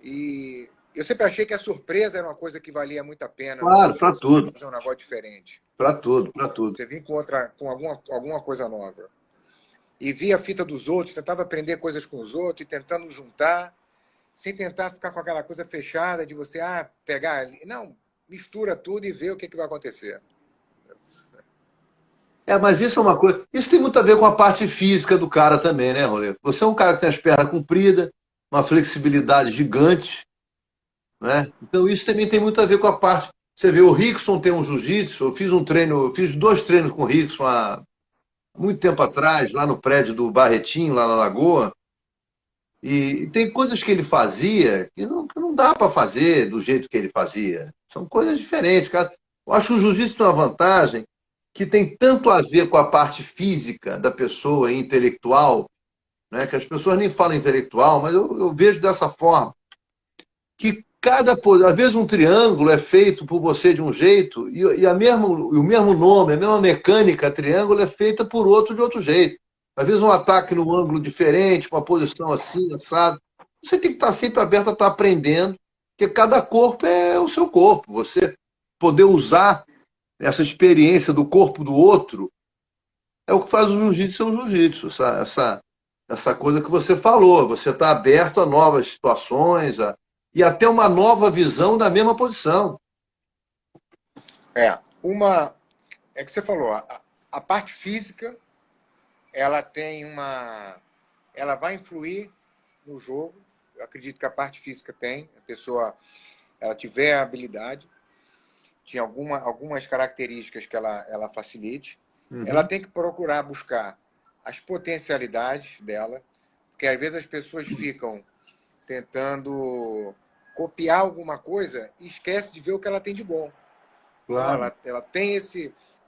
E eu sempre achei que a surpresa era uma coisa que valia muito a pena no Claro, para jiu-jitsu, você tudo. fazer um negócio diferente. Para tudo, para tudo. Você vir com alguma coisa nova. E via a fita dos outros, tentava aprender coisas com os outros e tentando juntar, sem tentar ficar com aquela coisa fechada de você pegar ali. Não, mistura tudo e vê o que vai acontecer. Mas isso é uma coisa. Isso tem muito a ver com a parte física do cara também, né, Roleto? Você é um cara que tem as pernas compridas, uma flexibilidade gigante, né? Então isso também tem muito a ver com a parte. Você vê, o Rickson tem um jiu-jitsu, eu fiz 2 treinos com o Rickson há muito tempo atrás, lá no prédio do Barretinho, lá na Lagoa. E tem coisas que ele fazia que não dá para fazer do jeito que ele fazia. São coisas diferentes, cara. Eu acho que o jiu-jitsu tem uma vantagem que tem tanto a ver com a parte física da pessoa e intelectual, né? Que as pessoas nem falam intelectual, mas eu vejo dessa forma, que às vezes um triângulo é feito por você de um jeito e o mesmo nome, a mesma mecânica triângulo é feita por outro de outro jeito. Às vezes um ataque num ângulo diferente, uma posição assim, assado. Você tem que estar sempre aberto a estar aprendendo, porque cada corpo é o seu corpo. Você poder usar essa experiência do corpo do outro é o que faz o jiu-jitsu ser um jiu-jitsu, essa coisa que você falou. Você está aberto a novas situações e até uma nova visão da mesma posição. É, uma. É que você falou, a parte física, ela tem uma. Ela vai influir no jogo. Eu acredito que a parte física tem. A pessoa, ela tiver a habilidade, tinha algumas características que ela facilite. Ela Uhum. tem que procurar buscar as potencialidades dela, porque às vezes as pessoas ficam tentando copiar alguma coisa e esquece de ver o que ela tem de bom. Não, Claro. ela tem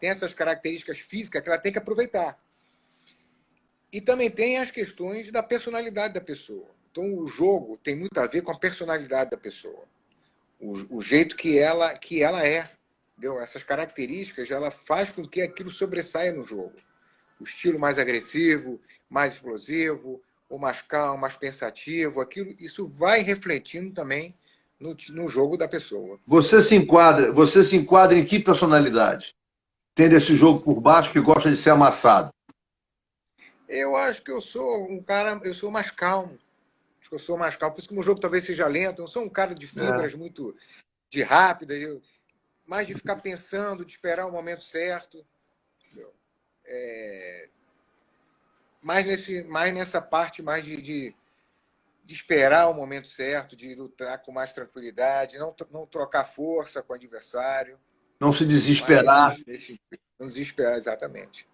essas características físicas que ela tem que aproveitar. E também tem as questões da personalidade da pessoa. Então, o jogo tem muito a ver com a personalidade da pessoa. O jeito que ela é. Entendeu? Essas características, ela faz com que aquilo sobressaia no jogo. O estilo mais agressivo, mais explosivo, ou mais calmo, mais pensativo, isso vai refletindo também no jogo da pessoa. Você se enquadra em que personalidade? Tendo esse jogo por baixo que gosta de ser amassado. Eu acho que eu sou um cara, eu sou mais calmo. Acho que eu sou mais calmo. Por isso que o meu jogo talvez seja lento. Eu não sou um cara de É. fibras muito de rápida, mais de ficar pensando, de esperar o momento certo. Mais nessa parte mais de esperar o momento certo, de lutar com mais tranquilidade, não trocar força com o adversário, Não se mas desesperar. não desesperar exatamente.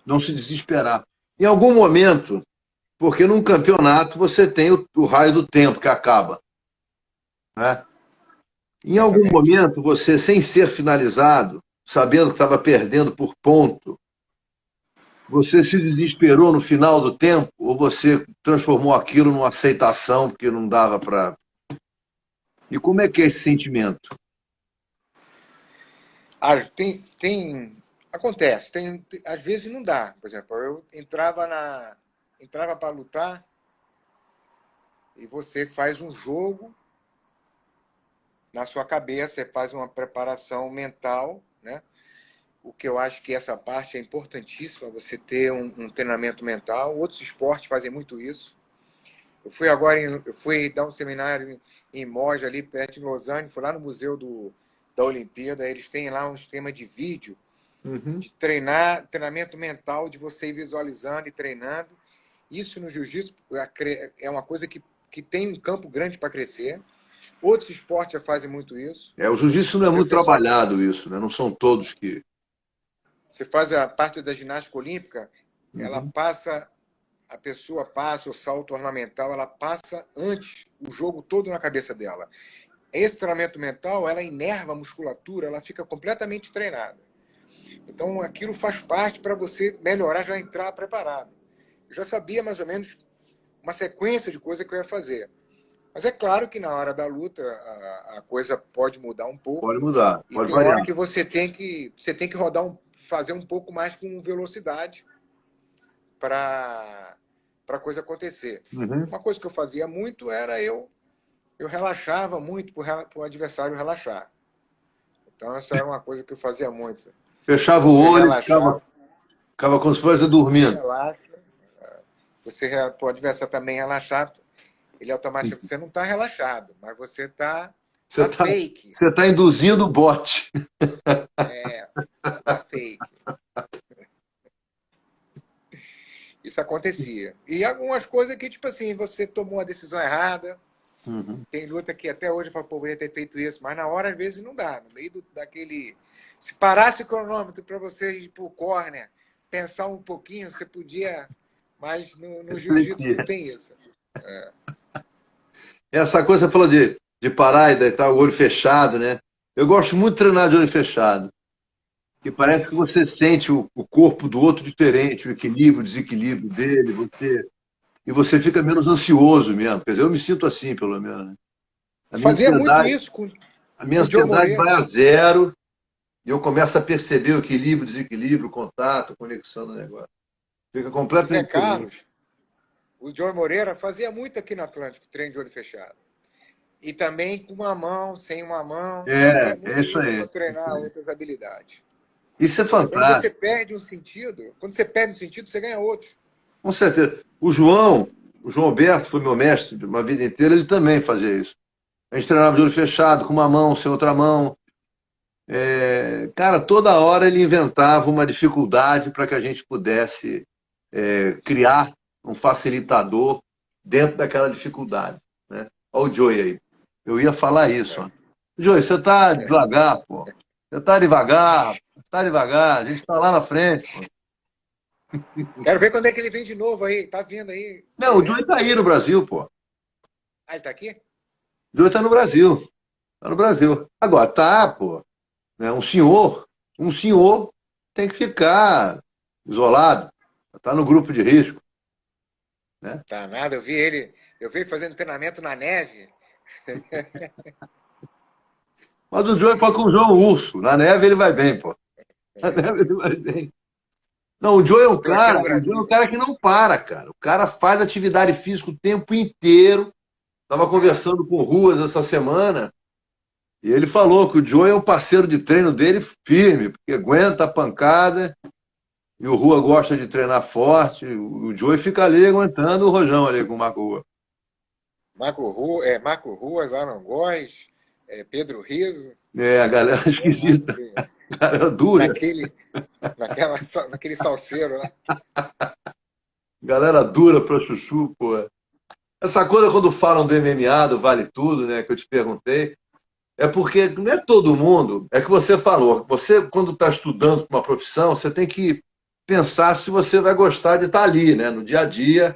Não se desesperar. Em algum momento, porque num campeonato você tem o raio do tempo que acaba. Né? Em algum Exatamente. momento, você, sem ser finalizado, sabendo que estava perdendo por ponto, você se desesperou no final do tempo ou você transformou aquilo numa aceitação porque não dava para. E como é que é esse sentimento? Acontece, às vezes não dá. Por exemplo, eu entrava para lutar e você faz um jogo na sua cabeça, você faz uma preparação mental, né? O que eu acho que essa parte é importantíssima, você ter um treinamento mental. Outros esportes fazem muito isso. Eu fui dar um seminário em Moja, ali perto de Lausanne, fui lá no museu da Olimpíada, eles têm lá um sistema de vídeo Uhum. de treinamento mental, de você ir visualizando e treinando. Isso no jiu-jitsu é uma coisa que tem um campo grande para crescer. Outros esportes já fazem muito isso. É, o jiu-jitsu não é Entendeu, muito pessoal? trabalhado isso, né? Não são todos que. Você faz a parte da ginástica olímpica, ela Uhum. passa, a pessoa passa o salto ornamental, ela passa antes o jogo todo na cabeça dela. Esse treinamento mental, ela inerva a musculatura, ela fica completamente treinada. Então, aquilo faz parte para você melhorar, já entrar preparado. Eu já sabia mais ou menos uma sequência de coisas que eu ia fazer. Mas é claro que na hora da luta a coisa pode mudar um pouco Pode mudar, e pode tem hora variar. que você tem que fazer um pouco mais com velocidade para a coisa acontecer. Uhum. Uma coisa que eu fazia muito era eu relaxava muito para o adversário relaxar. Então essa era uma coisa que eu fazia muito. Fechava o Você olho e relaxar, ficava como se fosse você dormindo. relaxa, para o adversário também relaxar, ele automaticamente você não está relaxado, mas você Você tá está fake, você tá induzindo o bote. tá fake. Isso acontecia. E algumas coisas que, tipo assim, você tomou a decisão errada. Uhum. Tem luta que até hoje eu falo, pô, poderia ter feito isso, mas na hora às vezes não dá. No meio daquele. Se parasse o cronômetro para você ir pro corner, pensar um pouquinho, você podia. Mas no jiu-jitsu não Refletir. tem isso. Essa coisa você falou de parar e estar o olho fechado, né? Eu gosto muito de treinar de olho fechado, que parece que você sente o corpo do outro diferente, o equilíbrio, o desequilíbrio dele, e você fica menos ansioso mesmo. Quer dizer, eu me sinto assim, pelo menos. Né? A minha Fazia muito ansiedade, isso a minha com o Joe ansiedade vai Moreira. a zero e eu começo a perceber o equilíbrio, o desequilíbrio, o contato, a conexão do negócio. Fica O Zé completamente diferente. Carlos, o Joe Moreira fazia muito aqui no Atlântico, treino de olho fechado. E também com uma mão, sem uma mão, fazia É muito isso isso aí. para treinar outras habilidades. Isso é Quando você fantástico, perde um sentido, você ganha outro. com certeza. O João Alberto foi meu mestre uma vida inteira, ele também fazia isso. A gente treinava de olho fechado, com uma mão, sem outra mão. Cara, toda hora ele inventava uma dificuldade para que a gente pudesse criar um facilitador dentro daquela dificuldade, né? Olha o Joey aí. Eu ia falar isso, ó. Joey, você tá devagar, pô. Você tá devagar, tá devagar. A gente tá lá na frente, pô. Quero ver quando é que ele vem de novo aí. Tá vindo aí Não, o Joey direto? tá aí no Brasil, pô. Ah, ele tá aqui? O Joey tá no Brasil. Tá no Brasil. Agora, tá, pô. Né? Um senhor tem que ficar isolado. Tá no grupo de risco, né? Tá nada, eu vi ele fazendo treinamento na neve. Mas o Joey foi com o João Urso. Na neve ele vai bem, pô. Na neve ele vai bem. Não, Estou aqui no O Joey é um Brasil. cara que não para, cara. O cara faz atividade física o tempo inteiro. Tava conversando com o Ruas essa semana e ele falou que o Joey é um parceiro de treino dele firme, porque aguenta a pancada e o Rua gosta de treinar forte. O Joey fica ali aguentando o rojão ali com o Marco Rua. Marco Ruas, Alan Góes, Pedro Riso. A galera Pessoal lá esquisita, a galera dura, naquele, naquele salseiro lá. galera dura pra chuchu, pô. Essa coisa quando falam do MMA, do Vale Tudo, né, que eu te perguntei, é porque não é todo mundo, é que você falou, você quando está estudando para uma profissão, você tem que pensar se você vai gostar de estar ali, né, no dia a dia,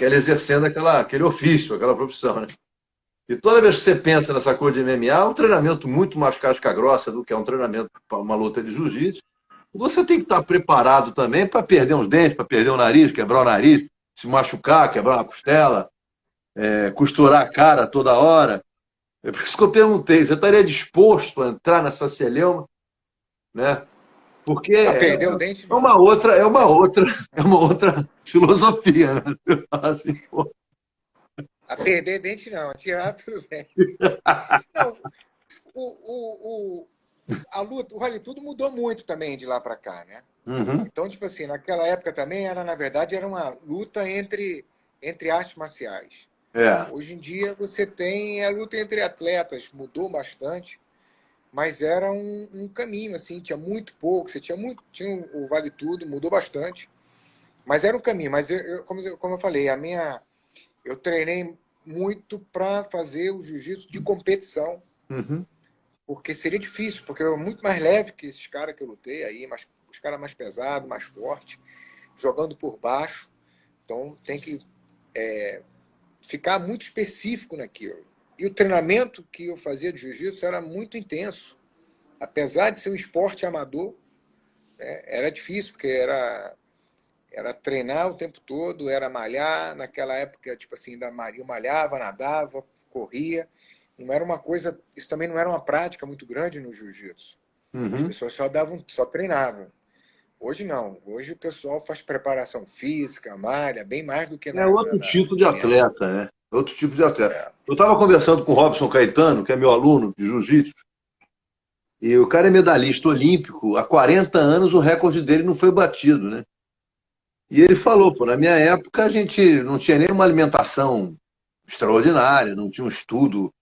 exercendo aquele ofício, aquela profissão, né? E toda vez que você pensa nessa coisa de MMA, é um treinamento muito mais casca grossa do que é um treinamento para uma luta de jiu-jitsu. Você tem que estar preparado também para perder uns dentes, para perder o nariz, quebrar o nariz, se machucar, quebrar uma costela, costurar a cara toda hora. É por isso que eu perguntei, você estaria disposto a entrar nessa celeuma, né? Porque Não, perdeu o dente, é não. uma outra, é uma outra filosofia, né? Assim, pô. A perder dente, não. A tirar, tudo bem. Não, o, o, a luta, o Vale Tudo mudou muito também de lá para cá, né? Uhum. Então, tipo assim, naquela época também na verdade, era uma luta entre artes marciais. É. Hoje em dia você tem a luta entre atletas, mudou bastante, mas era um caminho, assim, tinha muito pouco, você tinha o Vale Tudo, mudou bastante, mas era um caminho, mas como eu falei, eu treinei muito para fazer o jiu-jitsu de competição, Uhum. porque seria difícil, porque eu era muito mais leve que esses caras que eu lutei aí, os caras mais pesados, mais fortes, jogando por baixo, então tem que ficar muito específico naquilo. E o treinamento que eu fazia de jiu-jitsu era muito intenso. Apesar de ser um esporte amador, né, era difícil, porque era treinar o tempo todo, era malhar. Naquela época, tipo assim, eu malhava, nadava, corria. Não era uma coisa. Isso também não era uma prática muito grande no jiu-jitsu. As Uhum. pessoas só treinavam. Hoje não. Hoje o pessoal faz preparação física, malha, bem mais do que É outro tipo na de minha. atleta, né? Outro tipo de atleta. É. Eu estava conversando com o Robson Caetano, que é meu aluno de jiu-jitsu, e o cara é medalhista olímpico. Há 40 anos o recorde dele não foi batido, né? E ele falou, pô, na minha época a gente não tinha nenhuma alimentação extraordinária, não tinha um estudo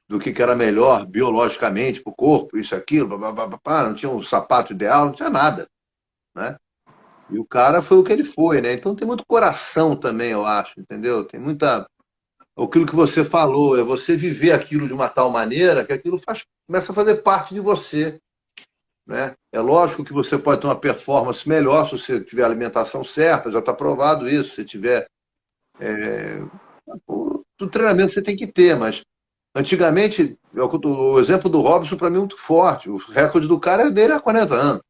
do que era melhor biologicamente para o corpo, isso, aquilo, não tinha um sapato ideal, não tinha nada, né? E o cara foi o que ele foi, né? Então tem muito coração também, eu acho, entendeu? Tem muita. Aquilo que você falou, é você viver aquilo de uma tal maneira que aquilo começa a fazer parte de você, né? É lógico que você pode ter uma performance melhor se você tiver a alimentação certa, já está provado isso, se tiver. O treinamento você tem que ter, mas antigamente, o exemplo do Robson para mim é muito forte. O recorde do cara é dele há 40 anos.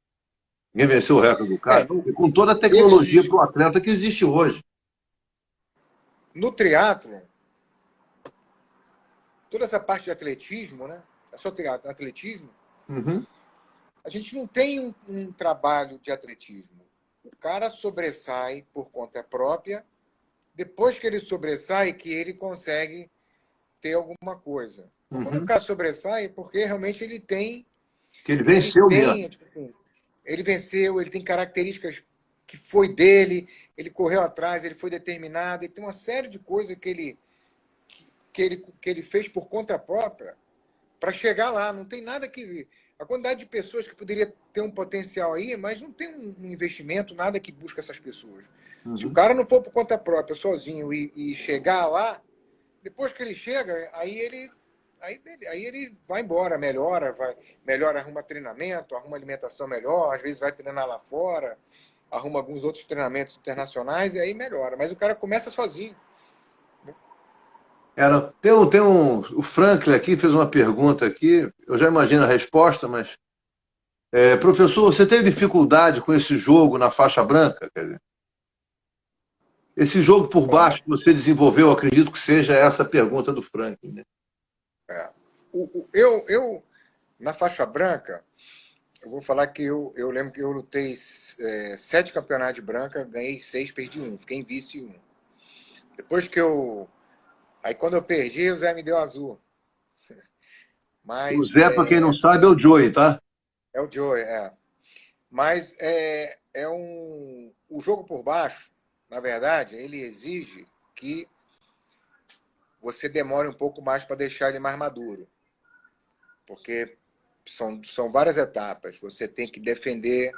Ninguém venceu o recorde do É, cara. E com toda a tecnologia esses, para o atleta que existe hoje. no triatlo, toda essa parte de atletismo, né? É só triatlo, atletismo. Uhum. A gente não tem um trabalho de atletismo. O cara sobressai por conta própria. Depois que ele sobressai, que ele consegue ter alguma coisa. Então, quando o Uhum. cara sobressai, é porque realmente ele tem, Que ele venceu mesmo. tipo assim, Ele venceu, ele tem características que foi dele, ele correu atrás, ele foi determinado, ele tem uma série de coisas que ele fez por conta própria para chegar lá. Não tem nada que... A quantidade de pessoas que poderia ter um potencial aí, mas não tem um investimento, nada que busca essas pessoas. Se o cara não for por conta própria, sozinho, e chegar lá, depois que ele chega, aí ele vai embora, melhora, arruma treinamento, arruma alimentação melhor, às vezes vai treinar lá fora, arruma alguns outros treinamentos internacionais e aí melhora. Mas o cara começa sozinho. O Franklin aqui fez uma pergunta aqui, eu já imagino a resposta, mas professor, você teve dificuldade com esse jogo na faixa branca? Quer dizer, esse jogo por baixo que você desenvolveu, acredito que seja essa pergunta do Franklin, né? Eu, na faixa branca, eu vou falar que eu lembro que eu lutei 7 campeonatos de branca, ganhei 6, perdi 1, fiquei em vice 1. Depois que Aí quando eu perdi, o Zé me deu azul. Mas, o Zé, para quem não sabe, é o Joey, tá? É o Joey, Mas o jogo por baixo, na verdade, ele exige que você demore um pouco mais para deixar ele mais maduro. Porque são várias etapas. Você tem que defender,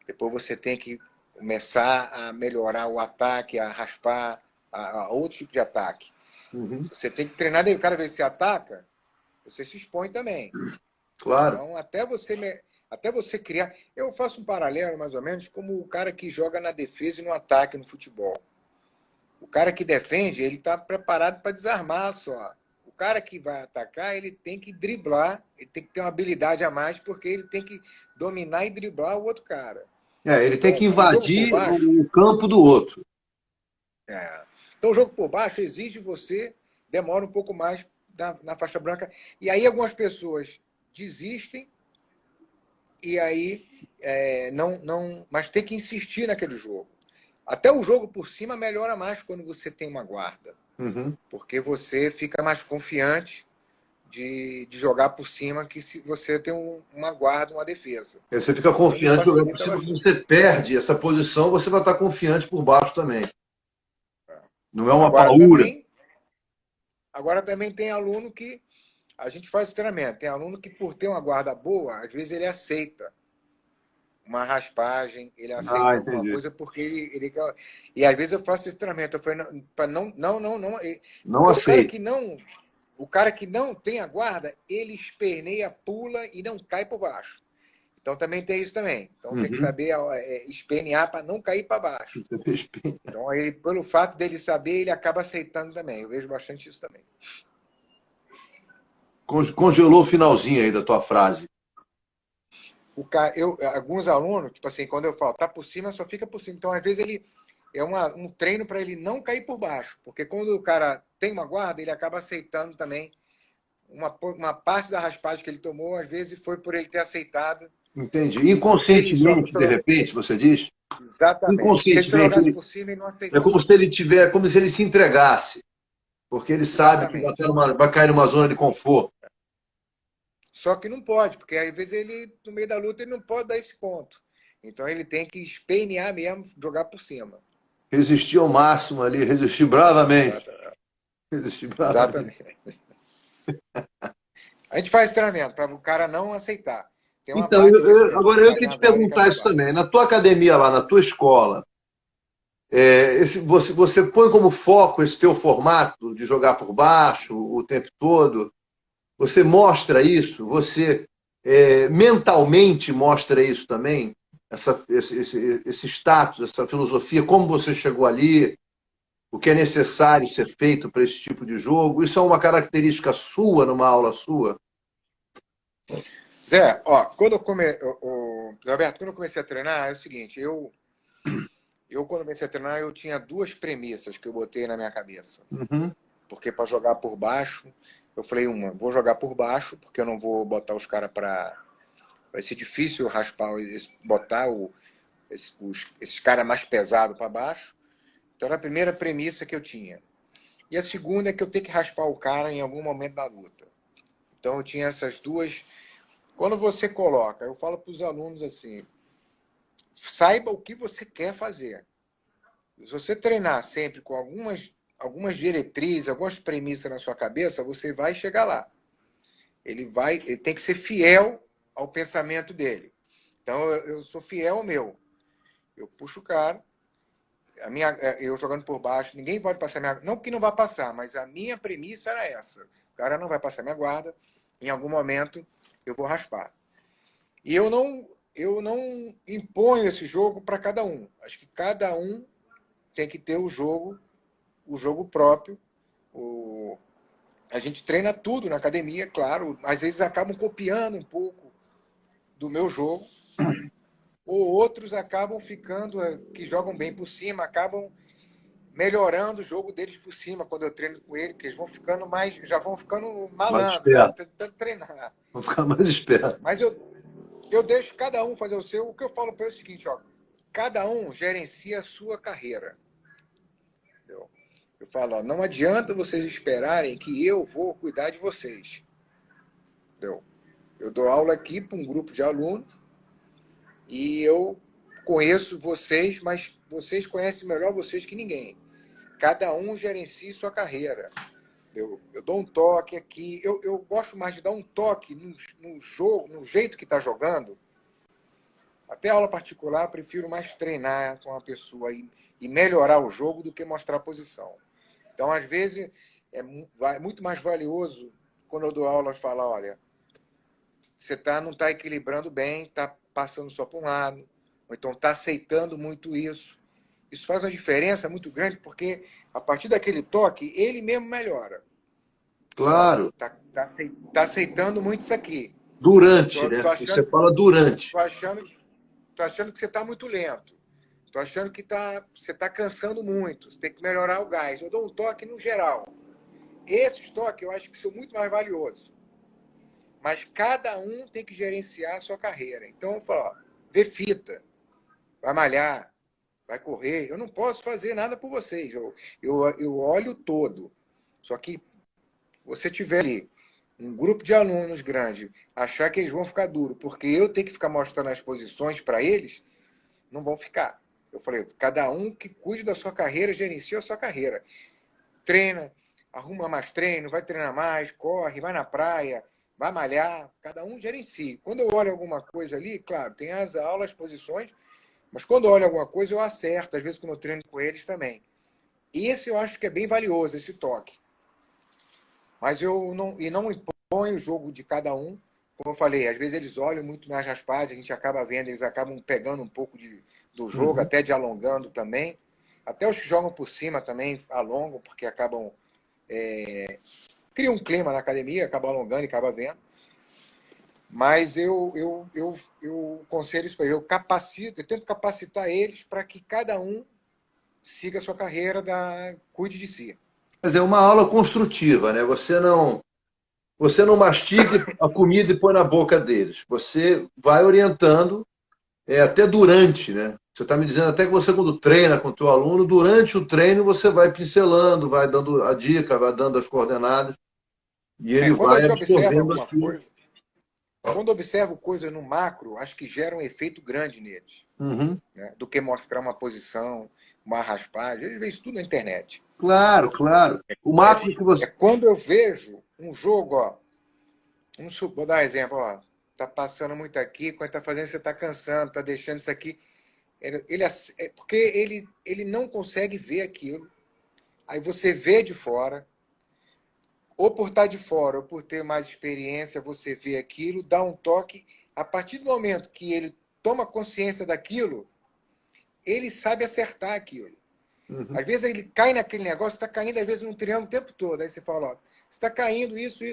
depois você tem que começar a melhorar o ataque, a raspar, a outro tipo de ataque. Uhum. Você tem que treinar, cada vez que você ataca, você se expõe também. Claro. Então, até você criar... Eu faço um paralelo, mais ou menos, como o cara que joga na defesa e no ataque no futebol. O cara que defende, ele está preparado para desarmar só. O cara que vai atacar, ele tem que driblar, ele tem que ter uma habilidade a mais, porque ele tem que dominar e driblar o outro cara. Ele tem que invadir o campo do outro. Então, o jogo por baixo exige você, demora um pouco mais na faixa branca. E aí algumas pessoas desistem e aí mas tem que insistir naquele jogo. Até o jogo por cima melhora mais quando você tem uma guarda. Uhum. Porque você fica mais confiante de jogar por cima que se você tem uma guarda, uma defesa. Você fica confiante. Se você perde essa posição, você vai estar confiante por baixo também. Não é uma paura. Agora também tem aluno que a gente faz esse treinamento. Tem aluno que, por ter uma guarda boa, às vezes ele aceita uma raspagem, ele aceita alguma coisa porque ele quer... E às vezes eu faço esse treinamento. Eu falei, não aceita. O cara que não tem a guarda, ele esperneia, pula e não cai por baixo. Então também tem isso também. Então tem que saber espernear para não cair para baixo. Então, pelo fato dele saber, ele acaba aceitando também. Eu vejo bastante isso também. Congelou o finalzinho aí da tua frase. Alguns alunos, tipo assim, quando eu falo, tá por cima, só fica por cima. Então, às vezes, ele um treino para ele não cair por baixo. Porque quando o cara tem uma guarda, ele acaba aceitando também uma parte da raspagem que ele tomou, às vezes foi por ele ter aceitado. Entendi. Inconscientemente, de repente, você diz? Exatamente. Se ele jogasse por cima, ele não aceitou. É como se ele se entregasse. Porque ele sabe que vai cair numa zona de conforto. Só que não pode, porque às vezes ele, no meio da luta, ele não pode dar esse ponto. Então ele tem que espernear mesmo, jogar por cima. Resistir ao máximo ali, resistir bravamente. Resistir bravamente. Exatamente. A gente faz treinamento para o cara não aceitar. Então, agora eu queria te perguntar isso também. Na tua academia lá, na tua escola, você põe como foco esse teu formato de jogar por baixo o tempo todo? Você mostra isso? Você mentalmente mostra isso também? Esse status, essa filosofia, como você chegou ali, o que é necessário ser feito para esse tipo de jogo? Isso é uma característica sua, numa aula sua? Zé, Roberto, quando eu comecei a treinar, é o seguinte, quando comecei a treinar, eu tinha 2 premissas que eu botei na minha cabeça. Porque para jogar por baixo, eu falei, vou jogar por baixo, porque eu não vou botar os caras para... Vai ser difícil botar esses caras mais pesados para baixo. Então, era a primeira premissa que eu tinha. E a segunda é que eu tenho que raspar o cara em algum momento da luta. Então, eu tinha essas 2... Quando você coloca, eu falo para os alunos assim, saiba o que você quer fazer. Se você treinar sempre com algumas diretrizes, algumas premissas na sua cabeça, você vai chegar lá. Ele tem que ser fiel ao pensamento dele. Então, eu sou fiel ao meu. Eu puxo o cara, eu jogando por baixo, ninguém pode passar minha guarda. Não que não vá passar, mas a minha premissa era essa. O cara não vai passar minha guarda, em algum momento eu vou raspar. E eu não imponho esse jogo para cada um. Acho que cada um tem que ter o jogo próprio. A gente treina tudo na academia, claro, mas eles acabam copiando um pouco do meu jogo, ou outros acabam ficando, que jogam bem por cima, acabam melhorando o jogo deles por cima quando eu treino com eles, porque eles vão ficando já vão ficando Mais malandros, já esperto. tentando treinar. Vou ficar mais esperto. Mas eu deixo cada um fazer o seu. O que eu falo para eles é o seguinte, ó, cada um gerencia a sua carreira. Entendeu? Eu falo, ó, não adianta vocês esperarem que eu vou cuidar de vocês. Entendeu? Eu dou aula aqui para um grupo de alunos e eu conheço vocês, mas vocês conhecem melhor vocês que ninguém. Cada um gerencia sua carreira. Eu dou um toque aqui. Eu gosto mais de dar um toque no jogo, no jeito que está jogando. Até aula particular, prefiro mais treinar com a pessoa e melhorar o jogo do que mostrar a posição. Então, às vezes, é muito mais valioso quando eu dou aula falar, olha, você não está equilibrando bem, está passando só para um lado, ou então está aceitando muito isso. Isso faz uma diferença muito grande, porque a partir daquele toque, ele mesmo melhora. Claro. Tá aceitando muito isso aqui. Durante, né? Você fala durante. Tô achando que você está muito lento. Tô achando que você está cansando muito. Você tem que melhorar o gás. Eu dou um toque no geral. Esses toques eu acho que são muito mais valiosos. Mas cada um tem que gerenciar a sua carreira. Então, eu falo, ó, vê fita, vai malhar, vai correr. Eu não posso fazer nada por vocês. Eu olho todo. Só que você tiver ali um grupo de alunos grande, achar que eles vão ficar duros, porque eu tenho que ficar mostrando as posições para eles, não vão ficar. Eu falei, cada um que cuide da sua carreira, gerencia a sua carreira. Treina, arruma mais treino, vai treinar mais, corre, vai na praia, vai malhar, cada um gerencia. Quando eu olho alguma coisa ali, claro, tem as aulas, as posições, mas quando eu olho alguma coisa eu acerto, às vezes quando eu treino com eles também. Esse eu acho que é bem valioso, esse toque. Mas eu não imponho o jogo de cada um. Como eu falei, às vezes eles olham muito nas raspadas, a gente acaba vendo, eles acabam pegando um pouco do jogo, até de alongando também. Até os que jogam por cima também alongam, porque acabam... criam um clima na academia, acabam alongando e acabam vendo. Mas eu aconselho isso para eles. Eu tento capacitar eles para que cada um siga a sua carreira, cuide de si. Mas é uma aula construtiva, né? Você não mastiga a comida e põe na boca deles. Você vai orientando até durante, né? Você está me dizendo até que você, quando treina com o teu aluno, durante o treino você vai pincelando, vai dando a dica, vai dando as coordenadas, e ele Quando a vai gente observa absorvendo alguma aquilo. coisa, quando observo coisas no macro, acho que gera um efeito grande neles, né? Do que mostrar uma posição, uma raspagem. Eles veem isso tudo na internet. Claro, claro. O macro que você... Quando eu vejo um jogo, ó, vou dar um exemplo, ó, tá passando muito aqui, quando tá fazendo, você tá cansando, tá deixando isso aqui. Porque ele não consegue ver aquilo. Aí você vê de fora, ou por estar de fora, ou por ter mais experiência, você vê aquilo, dá um toque. A partir do momento que ele toma consciência daquilo, ele sabe acertar aquilo. Às vezes ele cai naquele negócio, está caindo às vezes num triângulo o tempo todo. Aí você fala, ó, está caindo isso.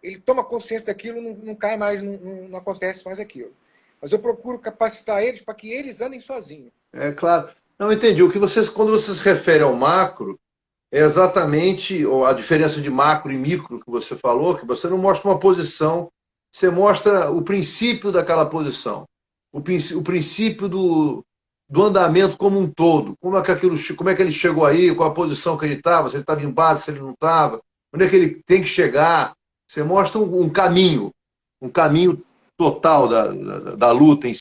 Ele toma consciência daquilo, não cai mais, não acontece mais aquilo. Mas eu procuro capacitar eles para que eles andem sozinhos. É claro. Não entendi. Quando você se refere ao macro, é exatamente a diferença de macro e micro que você falou, que você não mostra uma posição, você mostra o princípio daquela posição, o princípio do andamento como um todo. Como é que ele chegou aí, qual a posição que ele estava, se ele estava embaixo, se ele não estava, onde é que ele tem que chegar. Você mostra um caminho total da luta em si.